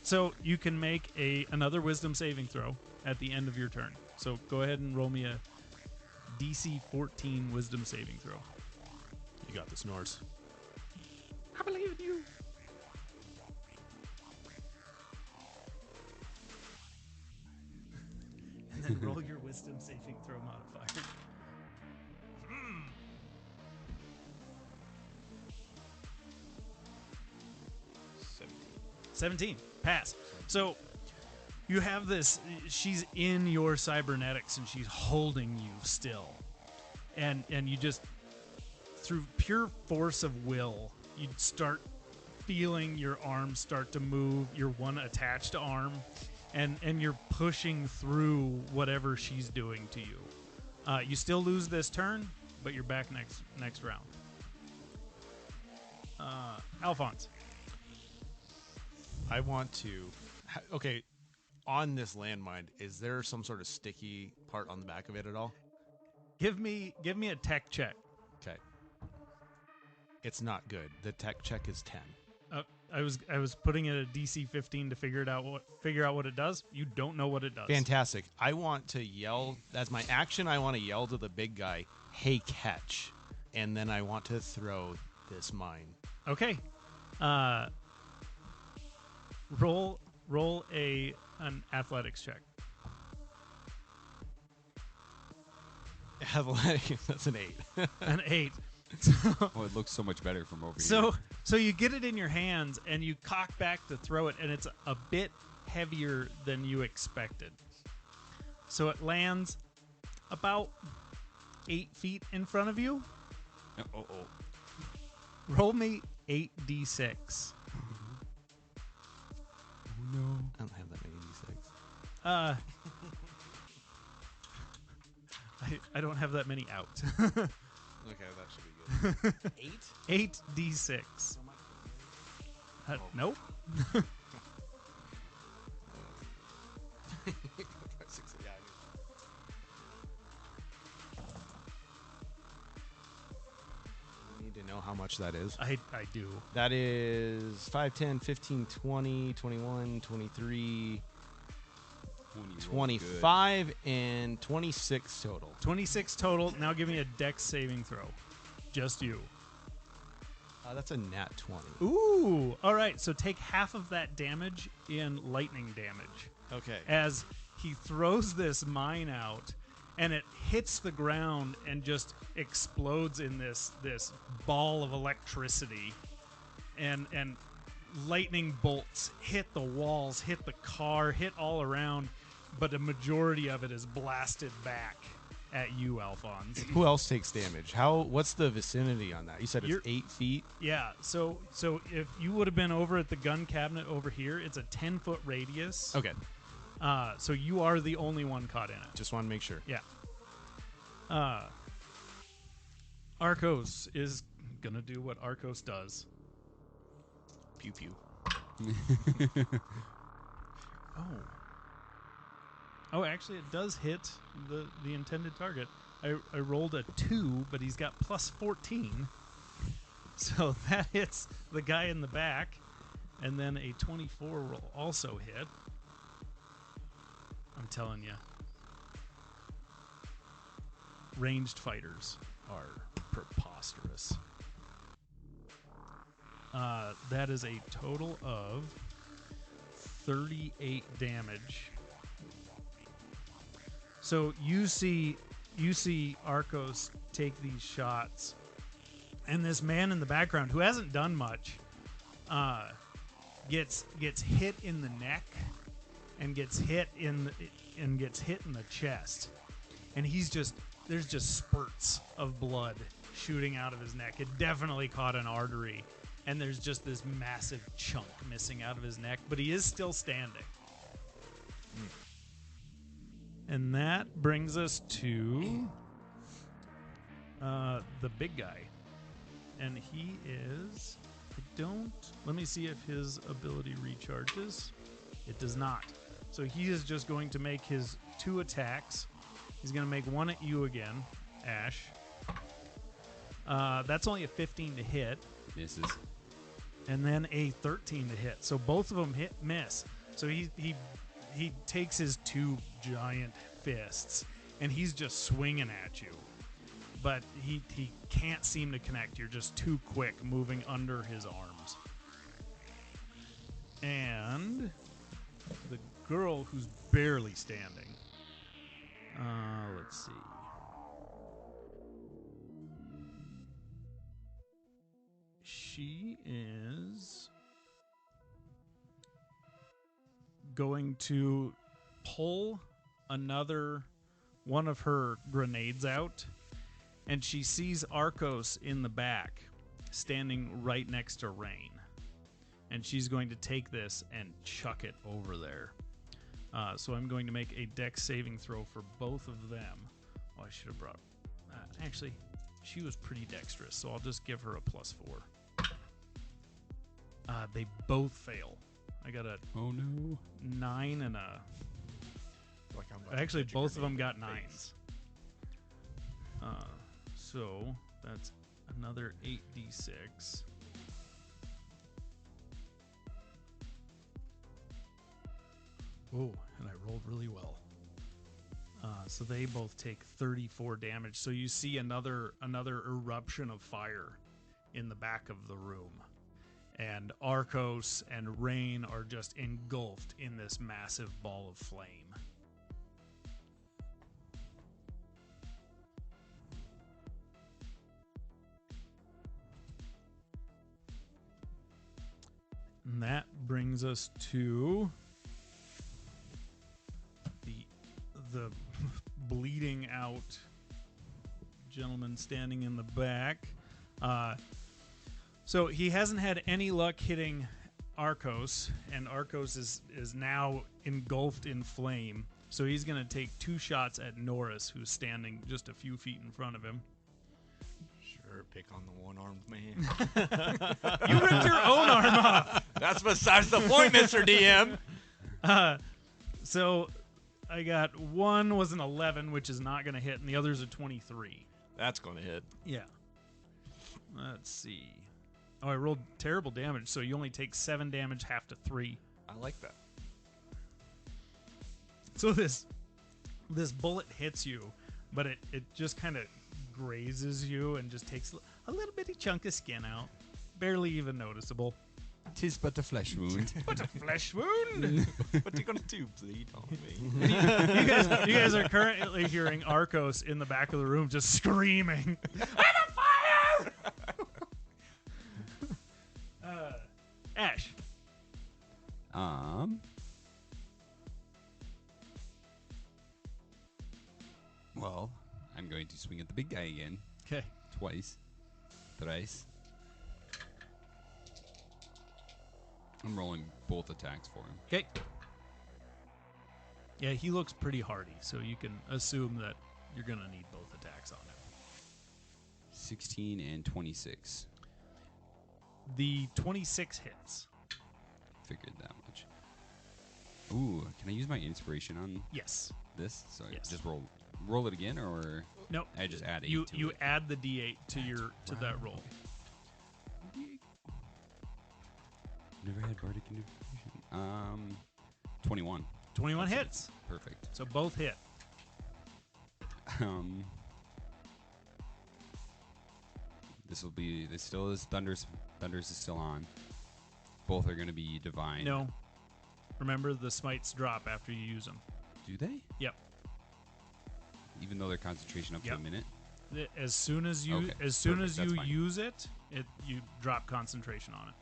So you can make another wisdom saving throw at the end of your turn. So go ahead and roll me a DC 14 wisdom saving throw. You got this, Norse. I believe in you. And then roll your wisdom saving throw modifier. 17. Pass. So you have this. She's in your cybernetics and she's holding you still. And you just, through pure force of will, you start feeling your arms start to move, your one attached arm, and you're pushing through whatever she's doing to you. You still lose this turn, but you're back next round. Alphonse. I want to. Okay, on this landmine, is there some sort of sticky part on the back of it at all? Give me a tech check. Okay. It's not good. The tech check is 10. I was putting it at DC 15 to figure out what it does. You don't know what it does. Fantastic. I want to yell as my action. I want to yell to the big guy, "Hey, catch!" And then I want to throw this mine. Okay. Roll an athletics check. Athletic. That's an 8. An 8. Oh, it looks so much better from over So here. you get it in your hands and you cock back to throw it, and it's a bit heavier than you expected. So it lands about 8 feet in front of you. Oh. Roll me 8d6. Oh, no. I don't have that many d6. I don't have that many out. Okay, that should be good. 8? 8d6. Nope. 6, yeah, I need to know how much that is. I do. That is 5, 10, 15, 20, 21, 23, 25, and 26 total. 26 total. Now give me a dex saving throw. Just you. That's a nat 20. Ooh. All right. So take half of that damage in lightning damage Okay. as he throws this mine out, and it hits the ground and just explodes in this ball of electricity, and lightning bolts hit the walls, hit the car, hit all around, but a majority of it is blasted back at you, Alphonse. Who else takes damage? What's the vicinity on that? You said it's You're- 8 feet? Yeah, so if you would have been over at the gun cabinet over here, it's a 10-foot radius. Okay. So you are the only one caught in it. Just want to make sure. Yeah. Arcos is gonna do what Arcos does. Pew pew. Oh, actually, it does hit the intended target. I rolled a 2, but he's got plus 14. So that hits the guy in the back. And then a 24 will also hit. I'm telling you. Ranged fighters are preposterous. That is a total of 38 damage. So you see Arcos take these shots, and this man in the background who hasn't done much gets hit in the neck and gets hit in the chest, and there's just spurts of blood shooting out of his neck. It definitely caught an artery, and there's just this massive chunk missing out of his neck, but he is still standing. And that brings us to the big guy. And he is... let me see if his ability recharges. It does not. So he is just going to make his 2 attacks. He's going to make one at you again, Ash. That's only a 15 to hit. Misses. And then a 13 to hit. So both of them miss. So he takes his 2 giant fists, and he's just swinging at you. But he can't seem to connect. You're just too quick moving under his arms. And the girl who's barely standing. Let's see. She is going to pull another one of her grenades out, and she sees Arcos in the back standing right next to Rain, and she's going to take this and chuck it over there. So I'm going to make a dex saving throw for both of them. Oh, I should have brought... actually, she was pretty dexterous, so I'll just give her a +4. They both fail. I got a 9 and a... Like I'm about to Actually, catch a both of them grenade got in the face. 9s. So that's another 8d6. Oh, and I rolled really well. So they both take 34 damage. So you see another eruption of fire in the back of the room. And Arcos and Rain are just engulfed in this massive ball of flame. And that brings us to the bleeding out gentleman standing in the back. So he hasn't had any luck hitting Arcos, and Arcos is now engulfed in flame. So he's going to take 2 shots at Norris, who's standing just a few feet in front of him. Sure, pick on the one-armed man. You ripped your own arm off. That's besides the point, Mr. DM. So I got one was an 11, which is not going to hit, and the other's a 23. That's going to hit. Yeah. Let's see. Oh, I rolled terrible damage, so you only take 7 damage, half to 3. I like that. So this bullet hits you, but it just kind of grazes you and just takes a little bitty chunk of skin out. Barely even noticeable. 'Tis but a flesh wound. But a flesh wound! What are you going to do? Bleed on me? You guys are currently hearing Arcos in the back of the room just screaming, I'm on fire! Ash. Well, I'm going to swing at the big guy again. Okay. Twice. Thrice. I'm rolling both attacks for him. Okay. Yeah, he looks pretty hardy, so you can assume that you're going to need both attacks on him. 16 and 26. The 26 hits. Figured that much. Ooh, can I use my inspiration on Yes. this? So I Yes. just roll it again, or Nope. I just add 8 You to you it? add the D8 to that roll. Never had bardic inspiration. 21. 21 hits. Perfect. So both hit. This still is Thunder's is still on. Both are going to be divine. No. Remember, the smites drop after you use them. Do they? Yep. Even though their concentration up to a minute? As soon as you Okay, as soon perfect, as that's you fine. use it, you drop concentration on it.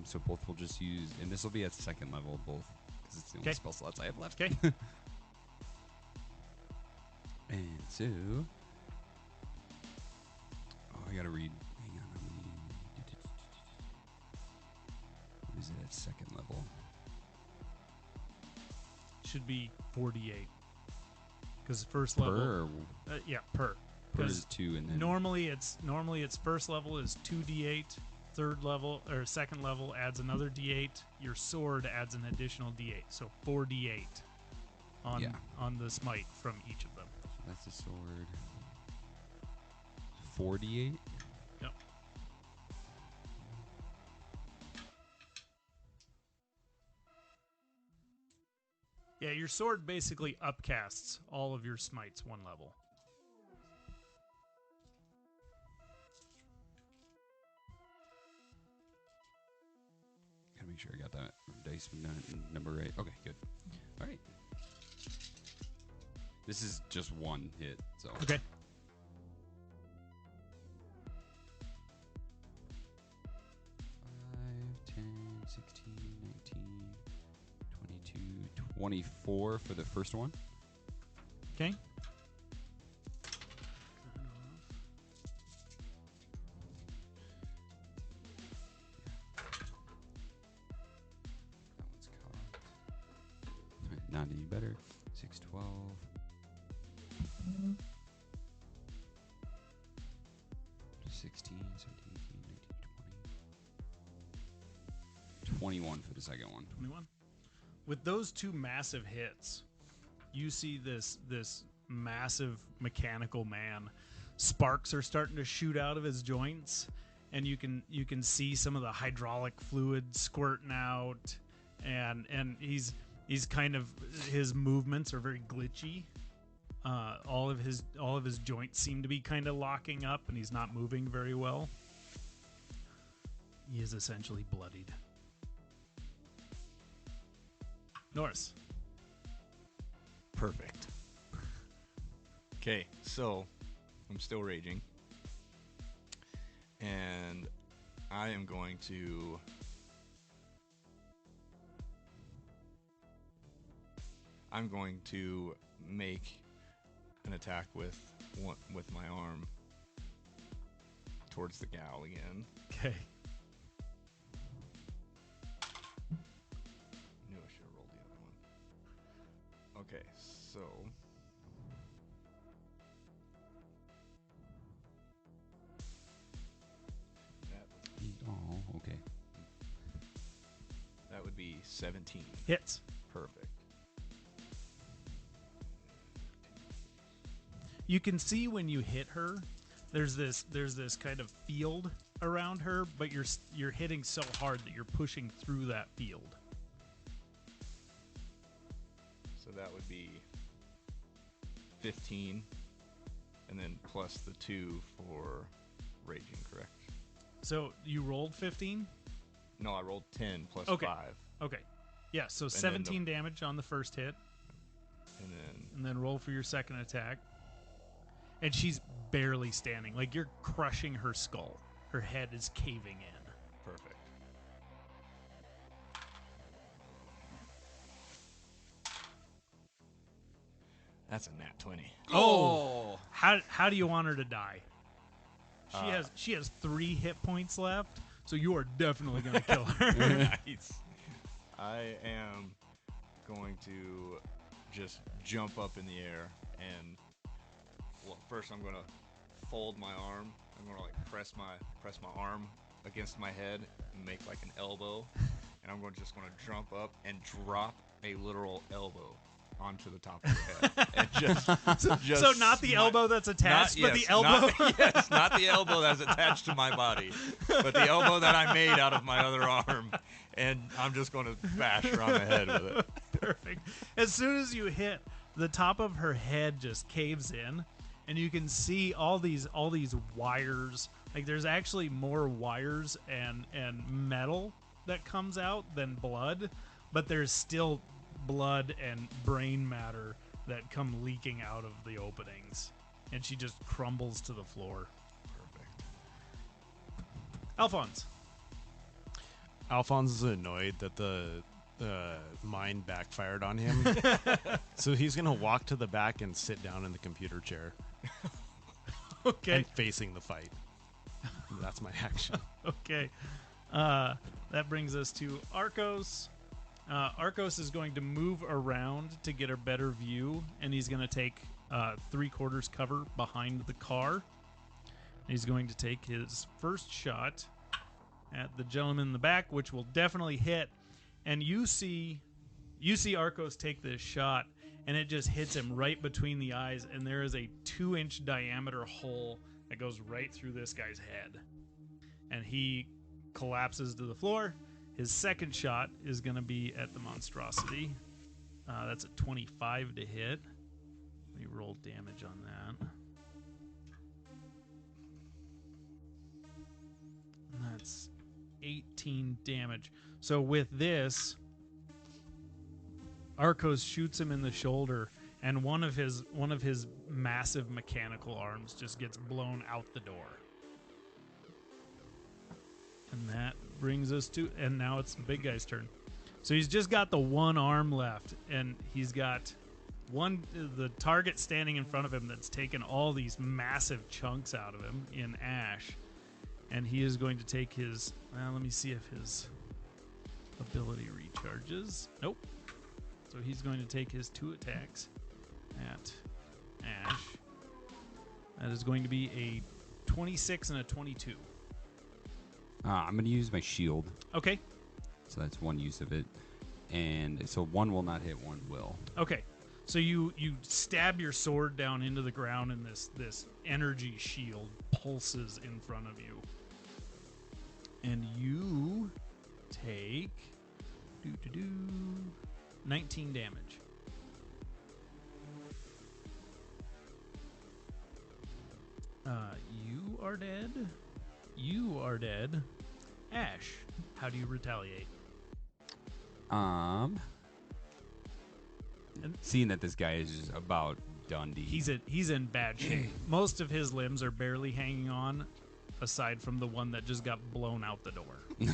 So both will just use, and this will be at second level, both, because it's the only 'Kay. spell slots I have left. Okay. And so, I gotta read. Hang on, what is it at second level? Should be 48. Because first level, Per, yeah, per. per Because is 2, and then normally it's first level is 2d8, third level or second level adds another d8. Your sword adds an additional d8, so 4d8 on the smite from each of them. so that's the sword. 48. Yep. Yeah, your sword basically upcasts all of your smites one level. Gotta make sure I got that dice number right. Okay, good. All right. This is just one hit, so. Okay. 5, 10, 16, 19, 22, 24 for the first one. Okay. That one's cocked. Not any better. 6, 12. 16, 17, 18, 19, 20. 21 for the second one. 21. With those two massive hits, you see this massive mechanical man. Sparks are starting to shoot out of his joints, and you can see some of the hydraulic fluid squirting out, and he's kind of, his movements are very glitchy. All of his joints seem to be kind of locking up, and he's not moving very well. He is essentially bloodied. Norris. Perfect. Okay, so I'm still raging. And I am going to make an attack with my arm towards the gal again. Okay. Knew I should have rolled the other one. Okay, so Oh, okay. that would be 17. Hits. Perfect. You can see when you hit her, there's this kind of field around her, but you're hitting so hard that you're pushing through that field. So that would be 15, and then plus the 2 for raging, correct? So you rolled 15? No, I rolled 10 plus Okay. 5. Okay. Yeah, so then 17 damage on the first hit, And then roll for your second attack. And she's barely standing. Like, you're crushing her skull. Her head is caving in. perfect. That's a nat 20. Oh! How do you want her to die? She has 3 hit points left, so you are definitely going to kill her. Nice. I am going to just jump up in the air and, well, first I'm going to fold my arm. I'm going to like press my arm against my head and make like an elbow, and I'm just going to jump up and drop a literal elbow onto the top of her head. And just So not the elbow that's attached, but the elbow. Not the elbow that's attached to my body, but the elbow that I made out of my other arm, and I'm just going to bash her on the head with it. Perfect. As soon as you hit, the top of her head just caves in, and you can see all these wires. Like, there's actually more wires and metal that comes out than blood, but there's still blood and brain matter that come leaking out of the openings, and she just crumbles to the floor. Perfect. Alphonse. Alphonse is annoyed that the mine backfired on him. So he's going to walk to the back and sit down in the computer chair. Okay. And facing the fight. That's my action. Okay. That brings us to Arcos. Arcos is going to move around to get a better view, and he's going to take 3/4 cover behind the car. He's going to take his first shot at the gentleman in the back, which will definitely hit. And you see Arcos take this shot, and it just hits him right between the eyes, and there is a 2-inch diameter hole that goes right through this guy's head. And he collapses to the floor. His second shot is going to be at the monstrosity. That's a 25 to hit. Let me roll damage on that. And that's 18 damage. So with this, Arcos shoots him in the shoulder, and one of his massive mechanical arms just gets blown out the door. And that brings us to, and now it's the big guy's turn. So he's just got the one arm left, and he's got the target standing in front of him that's taken all these massive chunks out of him in Ashe. And he is going to take his, let me see if his ability recharges. Nope. So he's going to take his 2 attacks at Ashe. That is going to be a 26 and a 22. I'm going to use my shield. Okay. So that's one use of it. And so one will not hit, one will. Okay. So you stab your sword down into the ground, and this energy shield pulses in front of you. And you take 19 damage. You are dead. You are dead. Ashe, how do you retaliate? Seeing that this guy is just about Dundee. He's in bad shape. Most of his limbs are barely hanging on, aside from the one that just got blown out the door. It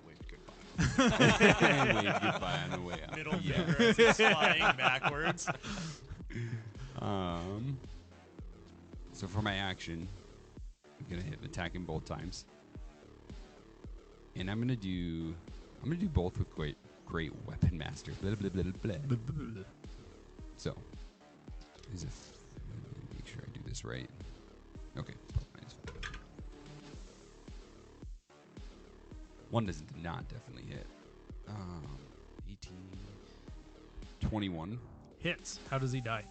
waved goodbye. Wave goodbye on the way out. Middle finger as it's flying backwards. So for my action, I'm gonna hit attack him both times, and I'm gonna do both with great weapon master. Blah, blah, blah, blah. So, let me make sure I do this right. Okay, -5. One does not definitely hit. 18, 21. Hits. How does he die?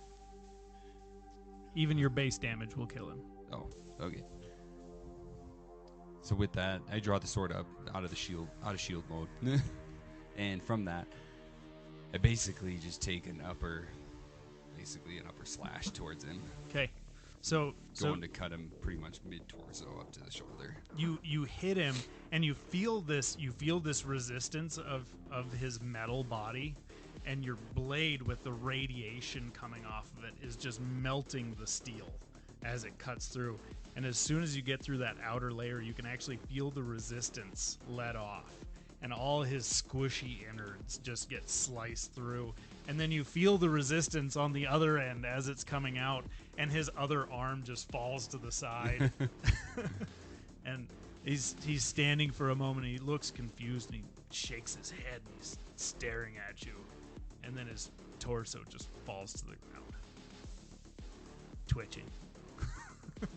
Even your base damage will kill him. Oh, okay. So with that, I draw the sword up out of shield mode, and from that, I basically just take an upper slash towards him. Okay. So Going to cut him pretty much mid torso up to the shoulder. You hit him, and you feel this resistance of his metal body, and your blade with the radiation coming off of it is just melting the steel as it cuts through. And as soon as you get through that outer layer, you can actually feel the resistance let off, and all his squishy innards just get sliced through. And then you feel the resistance on the other end as it's coming out, and his other arm just falls to the side. And he's standing for a moment, and he looks confused, and he shakes his head, and he's staring at you. And then his torso just falls to the ground, twitching.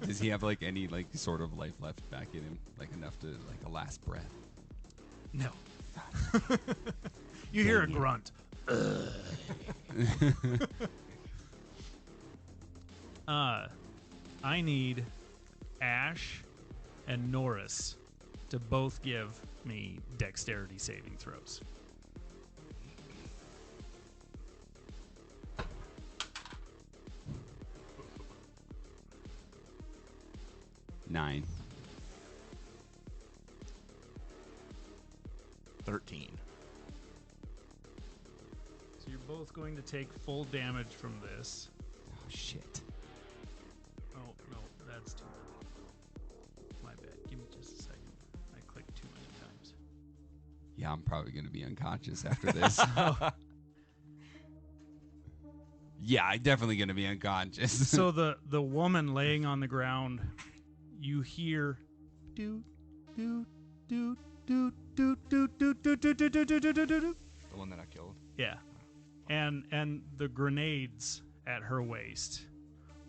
Does he have any sort of life left back in him, enough to a last breath? No. You hear a grunt. I need Ashe and Norris to both give me dexterity saving throws. $13. going to take full damage from this. Oh shit. Oh, no, that's too many. My bad. Give me just a second. I clicked too many times. Yeah, I'm probably gonna be unconscious after this. Yeah, I'm definitely gonna be unconscious. So the woman laying on the ground, you hear doot doot doot doot doot doot doot doot doot doot doot doot doot doot. The one that I killed. Yeah. And the grenades at her waist.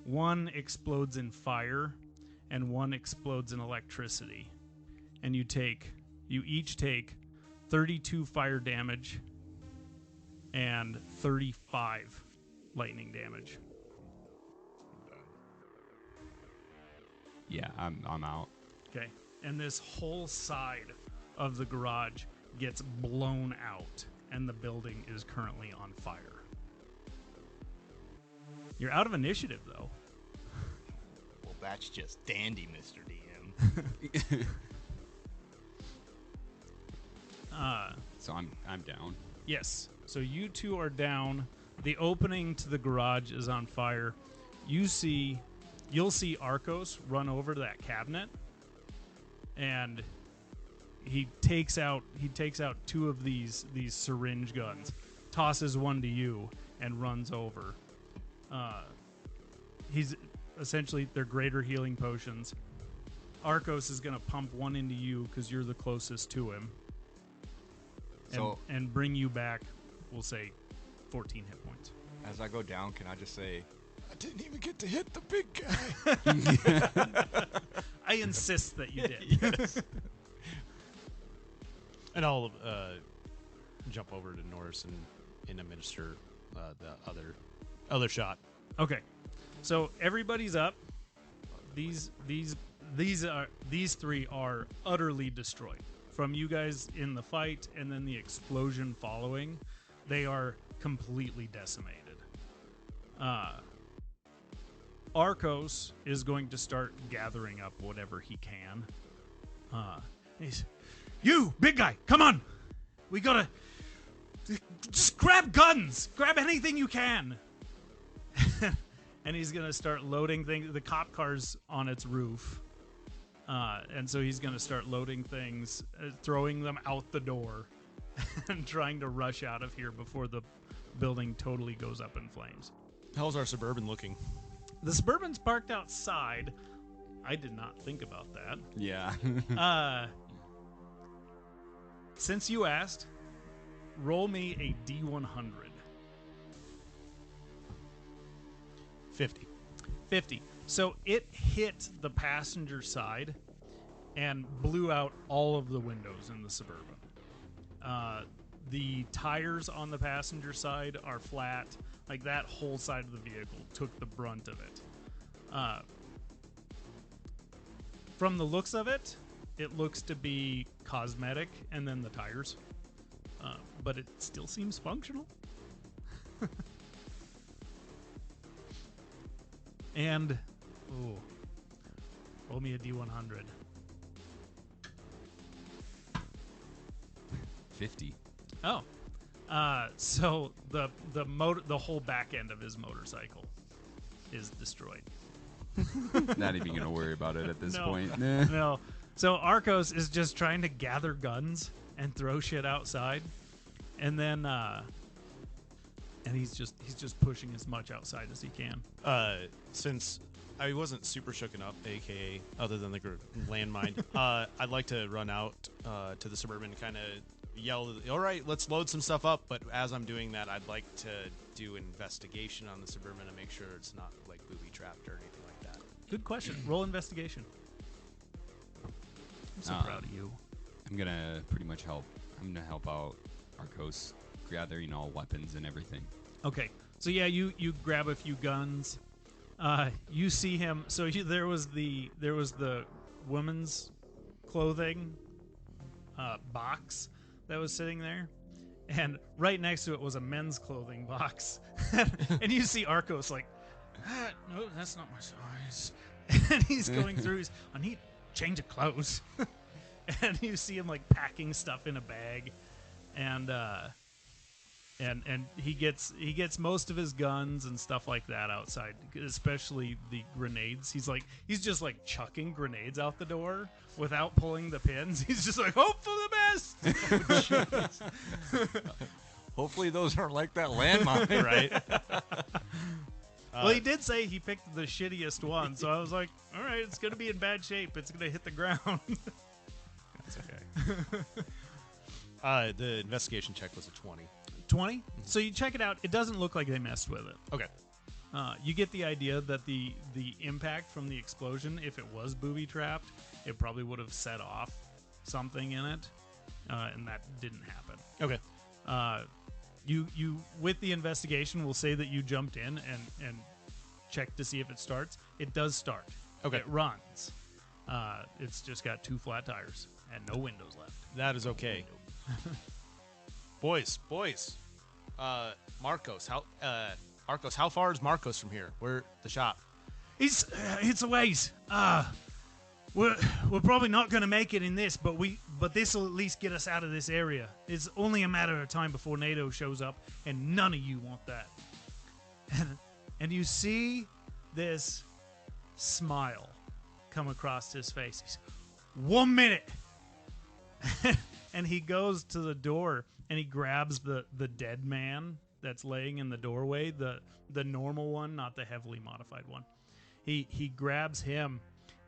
One explodes in fire and one explodes in electricity. And you each take 32 fire damage and 35 lightning damage. Yeah, I'm out. Okay. And this whole side of the garage gets blown out, and the building is currently on fire. You're out of initiative, though. Well, that's just dandy, Mr. DM. So I'm down. Yes. So you two are down. The opening to the garage is on fire. You'll see Arcos run over to that cabinet, and he takes out two of these syringe guns, tosses one to you, and runs over. He's essentially, they're greater healing potions. Arcos is gonna pump one into you because you're the closest to him, and bring you back. We'll say 14 hit points. As I go down, can I just say, I didn't even get to hit the big guy. I insist that you did. Yes. And I'll jump over to Norris and administer the other shot. Okay, so everybody's up. These three are utterly destroyed from you guys in the fight, and then the explosion following. They are completely decimated. Arcos is going to start gathering up whatever he can. You, big guy, come on! We gotta... Just grab guns! Grab anything you can! And he's gonna start loading things. The cop car's on its roof. And so he's gonna start loading things, throwing them out the door, and trying to rush out of here before the building totally goes up in flames. How's our Suburban looking? The Suburban's parked outside. I did not think about that. Yeah. Since you asked, roll me a D100. 50. 50. So it hit the passenger side and blew out all of the windows in the Suburban. The tires on the passenger side are flat. Like, that whole side of the vehicle took the brunt of it. From the looks of it, it looks to be cosmetic and then the tires. But it still seems functional. And, ooh, roll me a D100. 50. Oh, so the whole back end of his motorcycle is destroyed. Not even gonna worry about it at this No. point. No, so Arcos is just trying to gather guns and throw shit outside, and then and he's just pushing as much outside as he can. Since I wasn't super shooken up, aka other than the landmine, I'd like to run out to the Suburban and kind of yell, all right, let's load some stuff up. But as I'm doing that, I'd like to do investigation on the Suburban to make sure it's not like booby trapped or anything like that. Good question. Roll investigation. I'm so proud of you. I'm gonna pretty much help. I'm gonna help out Arcos gathering all weapons and everything. Okay, so yeah, you grab a few guns. You see him. So there was the woman's clothing box that was sitting there, and right next to it was a men's clothing box. And you see Arcos like, no, that's not my size. And he's going through. I need change of clothes. And you see him like packing stuff in a bag, and and he gets most of his guns and stuff like that outside, especially the grenades. He's just like chucking grenades out the door without pulling the pins. He's just like, hope for the best. Hopefully those aren't like that landmine. Right. Well, he did say he picked the shittiest one, so I was like, all right, it's gonna be in bad shape. It's gonna hit the ground. That's okay. The investigation check was a 20. 20. So you check it out. It doesn't look like they messed with it. Okay. You get the idea that the impact from the explosion, if it was booby trapped, it probably would have set off something in it, and that didn't happen. Okay. You with the investigation, will say that you jumped in and checked to see if it starts. It does start. Okay. It runs. It's just got 2 flat tires and no windows left. That is okay. Boys. Marcos, how far is Marcos from here? Where the shop? It's a ways. We're probably not going to make it in this, but this will at least get us out of this area. It's only a matter of time before NATO shows up, and none of you want that. And you see this smile come across his face. He's 1 minute, and he goes to the door and he grabs the dead man that's laying in the doorway, the normal one, not the heavily modified one. He grabs him.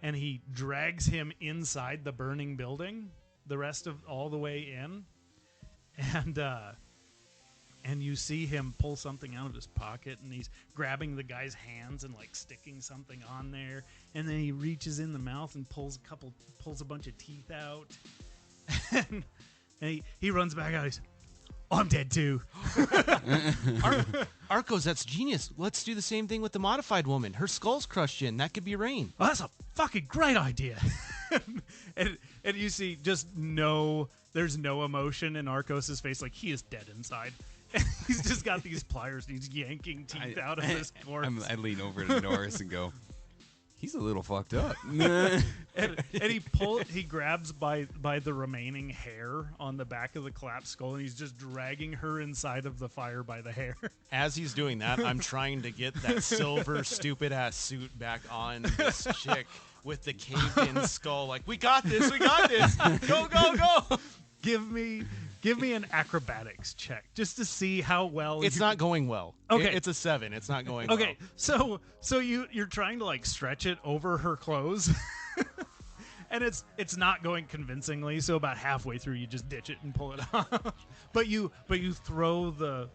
And he drags him inside the burning building, the rest of all the way in, and you see him pull something out of his pocket, and he's grabbing the guy's hands and like sticking something on there, and then he reaches in the mouth and pulls a bunch of teeth out, and he runs back out. He's, I'm dead too. Arcos, that's genius. Let's do the same thing with the modified woman. Her skull's crushed in. That could be Rain. Well, that's a fucking great idea. and you see there's no emotion in Arcos' face. Like, he is dead inside. He's just got these pliers and he's yanking teeth out of his corpse. I lean over to Norris and go, he's a little fucked up. and he grabs by the remaining hair on the back of the collapsed skull, and he's just dragging her inside of the fire by the hair. As he's doing that, I'm trying to get that silver stupid ass suit back on this chick with the caved in skull. Like, we got this. Go. Give me an acrobatics check just to see how well. It's not going well. Okay, it's a 7. It's not going okay, well. so you're trying to like stretch it over her clothes, and it's not going convincingly. So about halfway through, you just ditch it and pull it off. But you throw the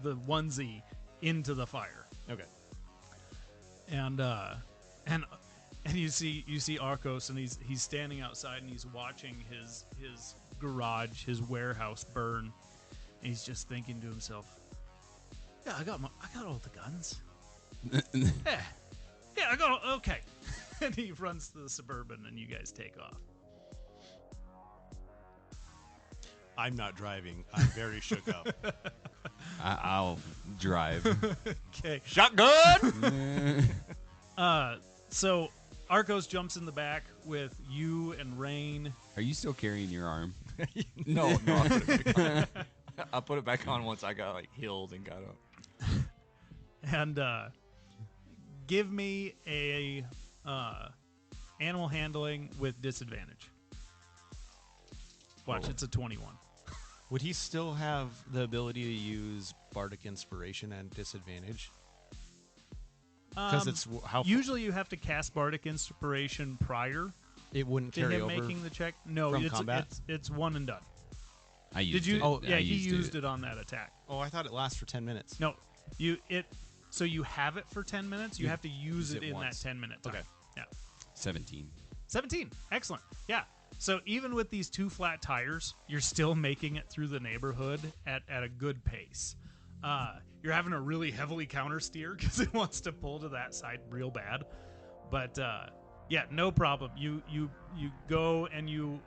onesie into the fire. Okay. And you see Arcos, and he's standing outside and he's watching his garage, his warehouse burn, and he's just thinking to himself, yeah, I got all the guns. yeah, I got all, okay. And he runs to the Suburban, and you guys take off. I'm not driving. I'm very shook up. I'll drive. Okay. Shotgun. So Arcos jumps in the back with you and Rain. Are you still carrying your arm? No. I'll put it back on once I got like healed and got up. And give me a animal handling with disadvantage. Watch, it's a 21. Would he still have the ability to use Bardic Inspiration at disadvantage? Because it's how usually you have to cast Bardic Inspiration prior. It wouldn't to carry him over making the check. No, from combat? It's one and done. I used Did you? it. Oh, yeah, I he used it on that attack. Oh, I thought it lasts for 10 minutes. No, so you have it for 10 minutes. You have to use it in once. that 10-minute time. Okay. Yeah. 17. 17. Excellent. Yeah. So even with these 2 flat tires, you're still making it through the neighborhood at a good pace. You're having to really heavily counter steer because it wants to pull to that side real bad. But yeah, no problem. You go and you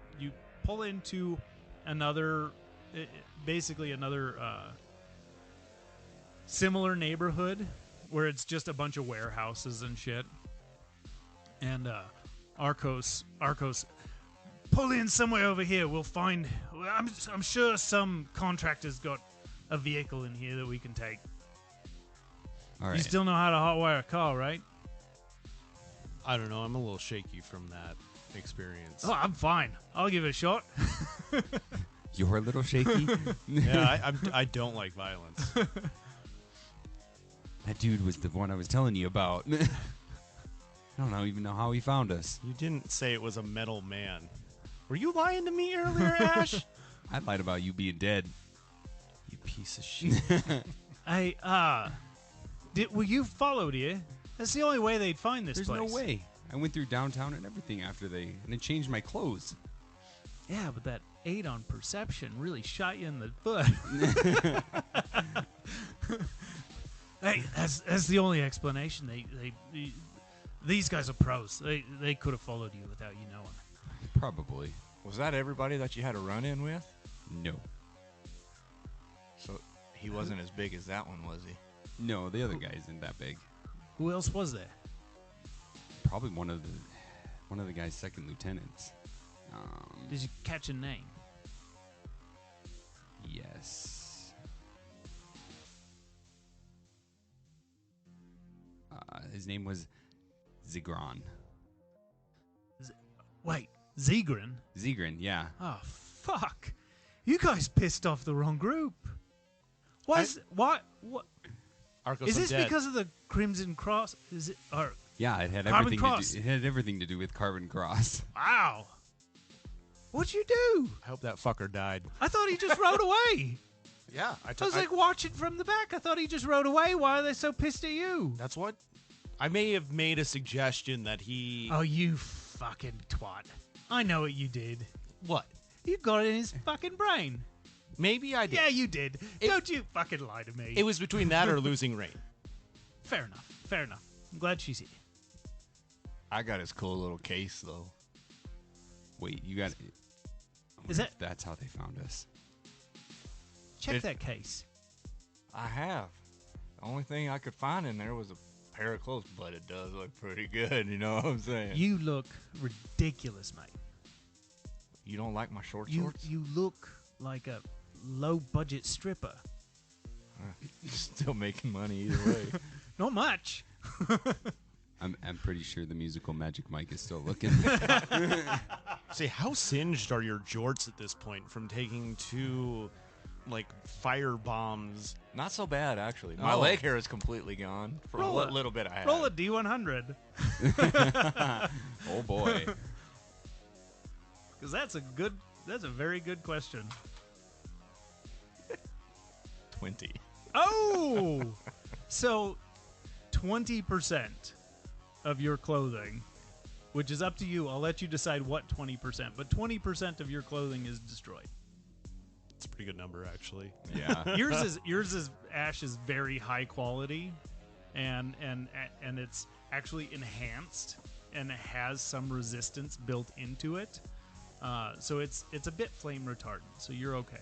pull into another, basically another similar neighborhood where it's just a bunch of warehouses and shit. And Arcos, pull in somewhere over here. We'll find. I'm sure some contractor's got a vehicle in here that we can take. All right. You still know how to hotwire a car, right? I don't know. I'm a little shaky from that experience. Oh, I'm fine. I'll give it a shot. You're a little shaky. Yeah, I don't like violence. That dude was the one I was telling you about. I don't even know how he found us. You didn't say it was a metal man. Were you lying to me earlier, Ash? I lied about you being dead. You piece of shit. Well, you followed here. That's the only way they'd find this There's place. no way. I went through downtown and everything and it changed my clothes. Yeah, but that 8 on perception really shot you in the foot. Hey, that's the only explanation. These guys are pros. They could have followed you without you knowing. Probably. Was that everybody that you had a run-in with? No. So he wasn't as big as that one, was he? No, the other guy isn't that big. Who else was there? Probably one of the guy's second lieutenants. Did you catch a name? Yes. His name was Zigron. Wait, Zegrin? Zegrin, yeah. Oh, fuck. You guys pissed off the wrong group. What? Arcos, Is I'm this dead. because of the Crimson Cross? Is it? Or Yeah, it had Carbon everything Cross. it had everything to do with Carbon Cross. wow. What'd you do? I hope that fucker died. I thought he just rode away. Yeah, I was like watching from the back. I thought he just rode away. Why are they so pissed at you? that's what. I may have made a suggestion that he. Oh, you fucking twat. I know what you did. What? You got it in his fucking brain. Maybe I did. Yeah, you did. Don't you fucking lie to me. It was between that or losing rain. Fair enough. Fair enough. I'm glad she's here. I got his cool little case, though. Wait, you got Is that- that's how they found us? Check that case. I have. The only thing I could find in there was a pair of clothes, but it does look pretty good, you know what I'm saying? You look ridiculous, mate. You don't like my short You shorts? you look like a low-budget stripper. Still making money either way. Not much. I'm pretty sure the musical Magic Mike is still looking. Say, how singed are your jorts at this point from taking 2, like, fire bombs? Not so bad, actually. My Oh. leg hair is completely gone from Roll what it. little bit I had. Roll a D100. Oh boy. Because that's a very good question. 20. Oh! So, 20% of your clothing, which is up to you. I'll let you decide what 20%, but 20% of your clothing is destroyed. It's a pretty good number, actually. Yeah. yours is Ash is very high quality, and it's actually enhanced and it has some resistance built into it. So it's a bit flame retardant. So you're okay.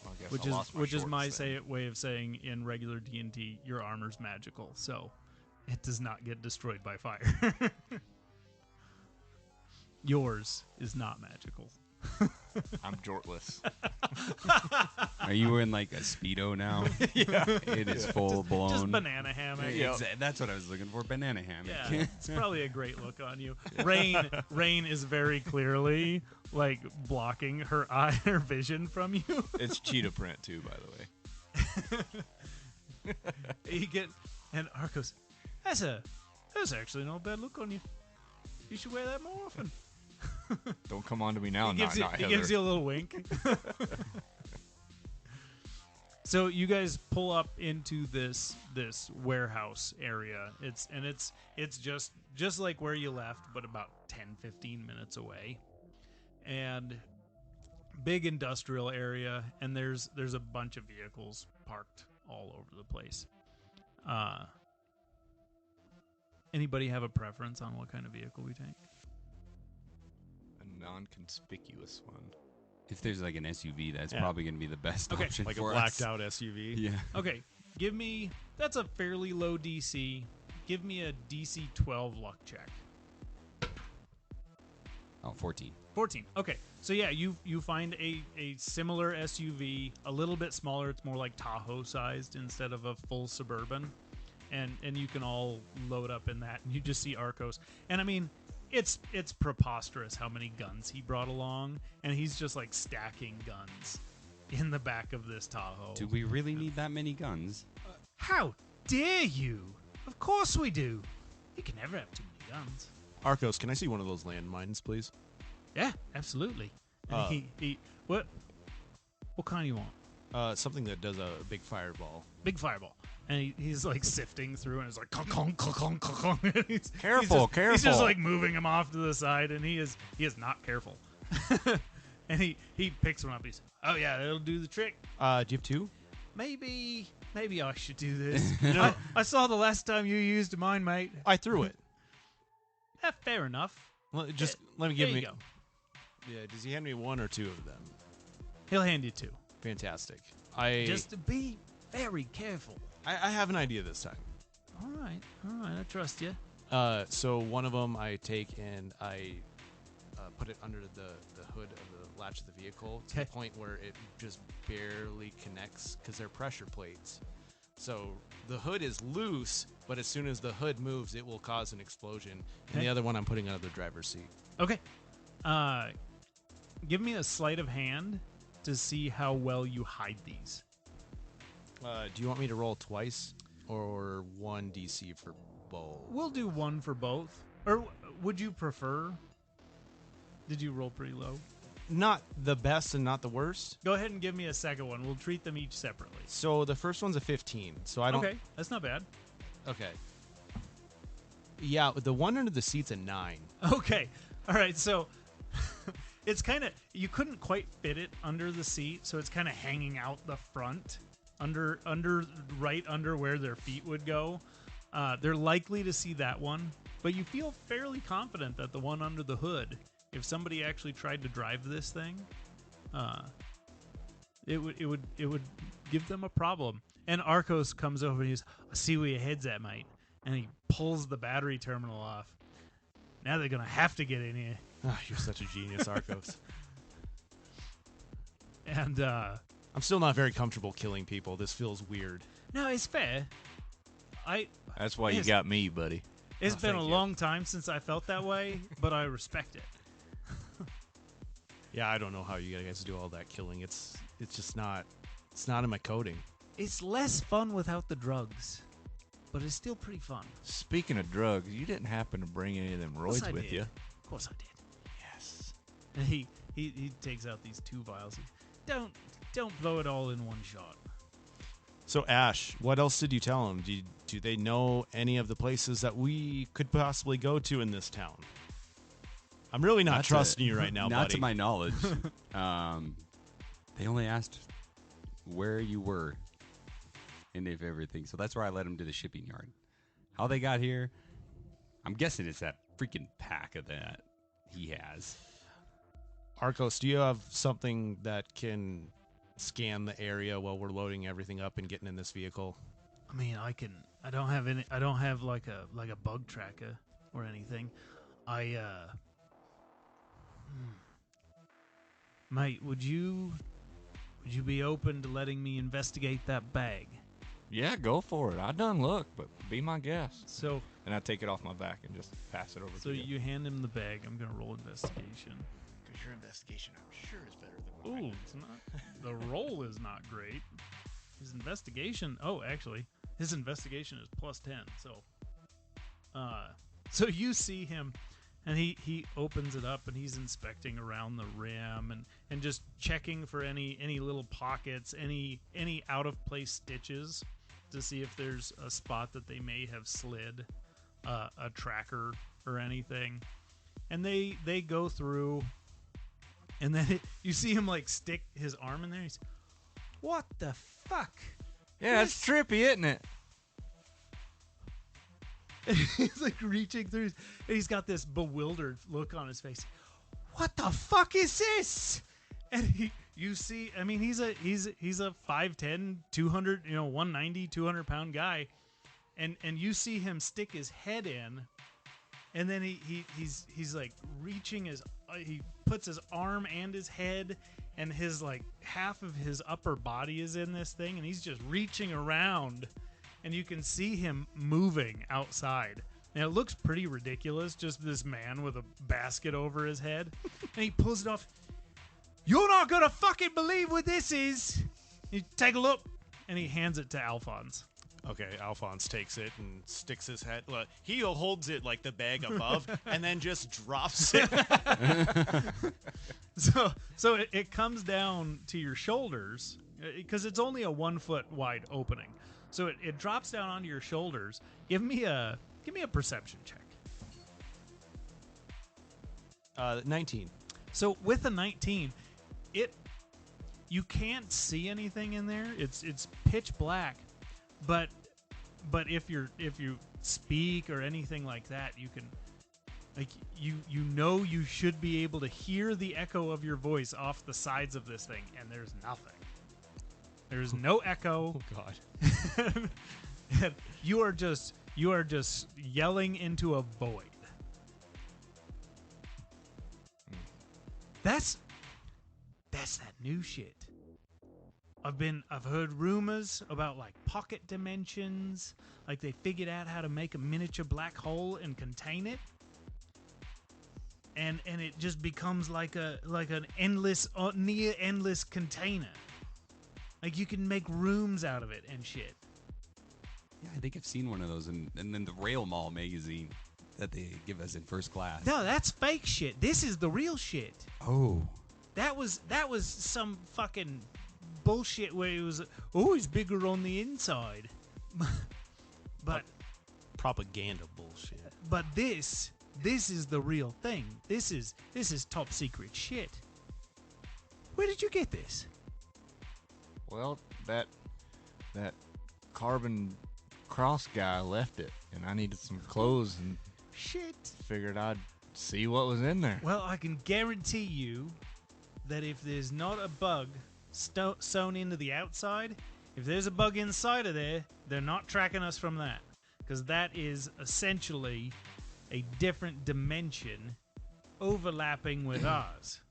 I guess Which I is lost which is shorts my then. way of saying in regular D&D your armor's magical, so it does not get destroyed by fire. Yours is not magical. I'm jortless. Are you in like a Speedo now? Yeah. It is full blown. Just banana hammock. Yeah. That's what I was looking for. Banana hammock. Yeah, it's probably a great look on you. Rain is very clearly like blocking her vision from you. It's cheetah print too, by the way. You get and Arcos. That's actually not a bad look on you. You should wear that more often. Don't come on to me now. He gives not you Heather. a little wink. So you guys pull up into this warehouse area. It's just like where you left, but about 10-15 minutes away. And big industrial area, and there's a bunch of vehicles parked all over the place. Anybody have a preference on what kind of vehicle we take? A non-conspicuous one. If there's like an SUV, that's Yeah. probably going to be the best Okay. option Like a for blacked us. out SUV. Yeah. Okay, give me. That's a fairly low DC. Give me a DC 12 luck check. Oh, 14. 14. Okay. So yeah, you find a similar SUV, a little bit smaller. It's more like Tahoe sized instead of a full Suburban. And you can all load up in that. And you just see Arcos. And I mean, it's preposterous how many guns he brought along, and he's just like stacking guns in the back of this Tahoe. Do we really need that many guns? How dare you? Of course we do. You can never have too many guns. Arcos, can I see one of those landmines, please? Yeah, absolutely. And he what kind you want? Something that does a big fireball. Big fireball. And he's like sifting through, and it's like conk, conk, conk, conk, conk. Careful. He's just like moving him off to the side, and he is not careful. And he picks one up. He's, oh yeah, that'll do the trick. Do you have 2? Maybe I should do this. I saw the last time you used mine, mate. I threw it. Fair enough. Let me There give you me. go. Yeah, does he hand me 1 or 2 of them? He'll hand you 2. Fantastic. Just to be very careful. I have an idea this time. All right, I trust you. So one of them I take and I put it under the hood of the latch of the vehicle to the Okay. point where it just barely connects because they're pressure plates. So the hood is loose, but as soon as the hood moves, it will cause an explosion. And Okay. the other one I'm putting under the driver's seat. Okay. Give me a sleight of hand to see how well you hide these. Do you want me to roll twice or 1 DC for both? We'll do 1 for both. Or would you prefer? Did you roll pretty low? Not the best and not the worst. Go ahead and give me a second one. We'll treat them each separately. So the first one's a 15. So I don't. Okay, that's not bad. Okay. Yeah, the one under the seat's a 9. Okay. All right, so it's kind of, you couldn't quite fit it under the seat, so it's kind of hanging out the front, right under where their feet would go. They're likely to see that one, but you feel fairly confident that the one under the hood, if somebody actually tried to drive this thing, it would give them a problem. And Arcos comes over and he's, I see where your head's at, mate. And he pulls the battery terminal off. Now they're going to have to get in here. Ah, you're such a genius, Arcos. And, I'm still not very comfortable killing people. This feels weird. no, it's fair. That's why you Yes. got me, buddy. It's been a thank you. long time since I felt that way, but I respect it. Yeah, I don't know how you guys do all that killing. It's just not. It's not in my coding. It's less fun without the drugs, but it's still pretty fun. Speaking of drugs, you didn't happen to bring any of them Of course roids I with did. you. Of course I did. Yes. And he takes out these 2 vials. Don't blow it all in one shot. So Ash, what else did you tell them? Do they know any of the places that we could possibly go to in this town? I'm really not trusting you right now, Not buddy. to my knowledge. They only asked where you were and if everything. So that's where I led them to the shipping yard. How they got here, I'm guessing it's that freaking pack of that he has. Arcos, do you have something that can scan the area while we're loading everything up and getting in this vehicle? I mean, I don't have any. I don't have like a bug tracker or anything. Mate, would you be open to letting me investigate that bag? Yeah, go for it. I done look, but be my guest. So And I take it off my back and just pass it over so to you. you hand him the bag. I'm gonna roll investigation. Because your investigation, I'm sure, is better than mine. Ooh, it's not. The roll is not great. His investigation. Oh, actually, his investigation is +10. So you see him, and he opens it up, and he's inspecting around the rim and just checking for any little pockets, any out of place stitches, to see if there's a spot that they may have slid a tracker or anything. And they go through. And then you see him like stick his arm in there. He's, what the fuck? Yeah, it's trippy, isn't it? And he's like reaching through, and he's got this bewildered look on his face. What the fuck is this? And you see, I mean, he's a 5'10", 200, 190, 200 pound guy, and you see him stick his head in, and then he's like reaching his he puts his arm and his head and his like half of his upper body is in this thing, and he's just reaching around, and you can see him moving outside. And it looks pretty ridiculous, just this man with a basket over his head, and he pulls it off. You're not gonna fucking believe what this is. You take a look, and he hands it to Alphonse. Okay, Alphonse takes it and sticks his head. Look, he holds it like the bag above, and then just drops it. So it comes down to your shoulders because it's only a 1 foot wide opening. So it drops down onto your shoulders. Give me a perception check. 19. So with a 19, you can't see anything in there. It's pitch black, but if you speak or anything like that, you can you should be able to hear the echo of your voice off the sides of this thing, and there's nothing. There's no echo. Oh God. And you are just yelling into a void. That's that new shit. I've heard rumors about like pocket dimensions, like they figured out how to make a miniature black hole and contain it. And it just becomes like an endless near endless container. Like you can make rooms out of it and shit. Yeah, I think I've seen one of those in then the Rail Mall magazine that they give us in first class. No, that's fake shit. This is the real shit. Oh. That was some fucking bullshit where it was always bigger on the inside. but Propaganda bullshit. but this is the real thing. This is top secret shit. Where did you get this? Well, that carbon cross guy left it, and I needed some clothes, and Shit. figured I'd see what was in there. Well, I can guarantee you that if there's not a bug sewn into the outside, if there's a bug inside of there, they're not tracking us from that. Because that is essentially a different dimension overlapping with ours.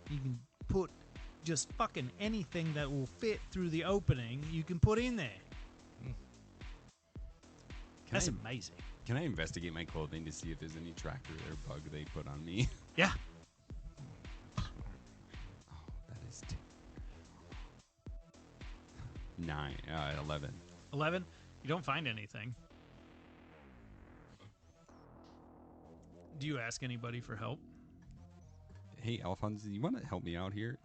You can put just fucking anything that will fit through the opening, you can put in there. That's amazing. Can I investigate my clothing to see if there's any tracker or bug they put on me? Yeah. Oh, that is 11. 11. You don't find anything. Do you ask anybody for help? Hey, Alfonso, you want to help me out here?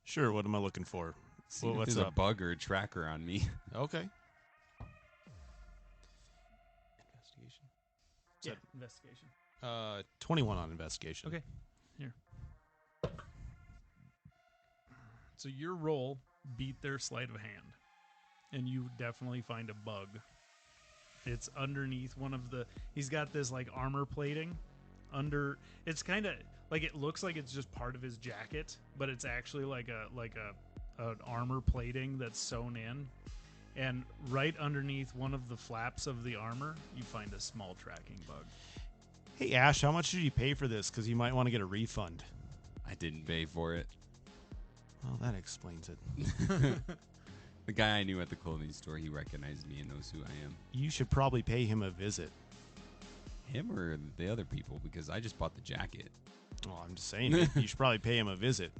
Sure, what am I looking for? See Well, if what's there's a up? bug or a tracker on me. Okay. Investigation. Yeah, investigation. 21 on investigation. Okay. Here. So your roll beat their sleight of hand, and you definitely find a bug. It's underneath one of the. He's got this like armor plating under. It's kind of like it looks like it's just part of his jacket, but it's actually like an armor plating that's sewn in. And right underneath one of the flaps of the armor, you find a small tracking bug. Hey, Ash, how much did you pay for this? Because you might want to get a refund. I didn't pay for it. Well, that explains it. The guy I knew at the clothing store, he recognized me and knows who I am. You should probably pay him a visit. Him or the other people, because I just bought the jacket. Well, I'm just saying, you should probably pay him a visit.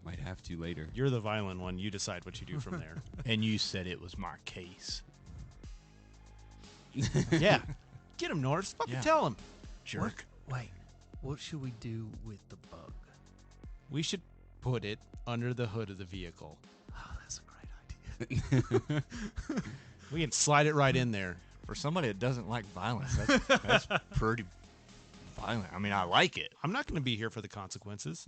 Might have to later. You're the violent one. You decide what you do from there. And you said it was my case. Yeah. Get him, Norris. Fucking Yeah. tell him. Jerk. Wait, what should we do with the bug? We should put it under the hood of the vehicle. Oh, that's a great idea. We can slide it right in there. For somebody that doesn't like violence, that's pretty violent. I mean, I like it. I'm not going to be here for the consequences.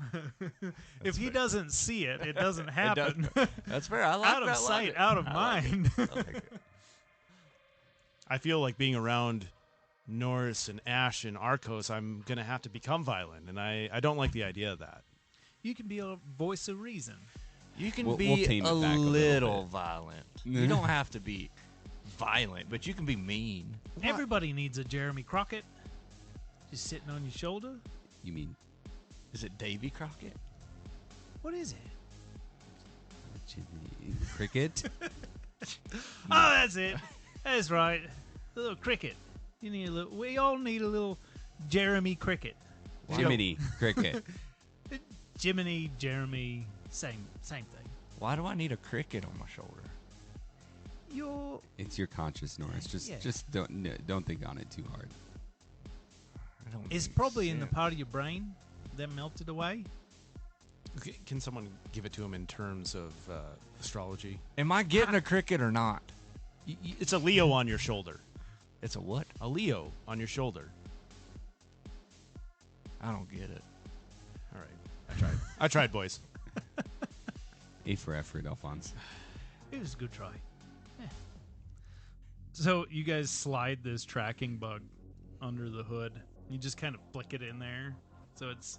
If he doesn't see it, it doesn't happen. That's fair. I like Out of that sight, logic. out of I like it. mind. I like it. I feel like being around Norris and Ash and Arcos, I'm going to have to become violent, and I don't like the idea of that. You can be a voice of reason. You can We'll be tame a it back a little little bit. violent. You don't have to be violent, but you can be mean. Everybody needs a Jeremy Crockett. Just sitting on your shoulder. You mean Is it Davy Crockett? What is it? Jimmy Cricket? Oh, that's it. That's right. A little cricket. You need a little. We all need a little Jeremy Cricket. Jiminy Cricket. Jiminy, Jeremy, same thing. Why do I need a cricket on my shoulder? You're It's your conscious, Norris. Just don't think on it too hard. I don't It's make probably in the sense. part of your brain that melted away. Okay, can someone give it to him in terms of astrology? Am I getting a cricket or not? It's a Leo on your shoulder. It's a what? A Leo on your shoulder. I don't get it. All right. I tried, boys. A for effort, Alphonse. It was a good try. Yeah. So you guys slide this tracking bug under the hood. You just kind of flick it in there, so it's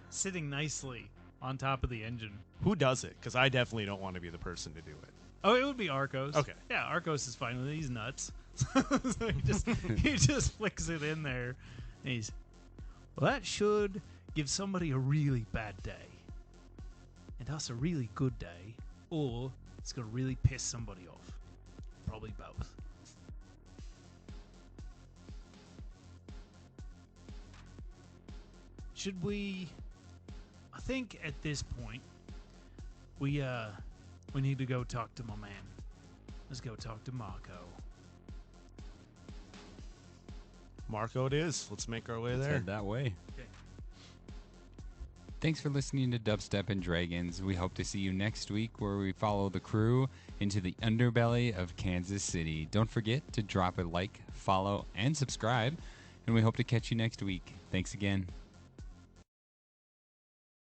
sitting nicely on top of the engine. Who does it? Because I definitely don't want to be the person to do it. Oh, it would be Arcos. Okay. Yeah, Arcos is fine with it. He's nuts. So he just flicks it in there. And he's, well, that should give somebody a really bad day. And us a really good day. Or it's going to really piss somebody off. Probably both. Should we... I think at this point, we need to go talk to my man. Let's go talk to Marco. Marco it is. Let's make our way Let's there. head that way. Okay. Thanks for listening to Dubstep and Dragons. We hope to see you next week where we follow the crew into the underbelly of Kansas City. Don't forget to drop a like, follow, and subscribe. And we hope to catch you next week. Thanks again.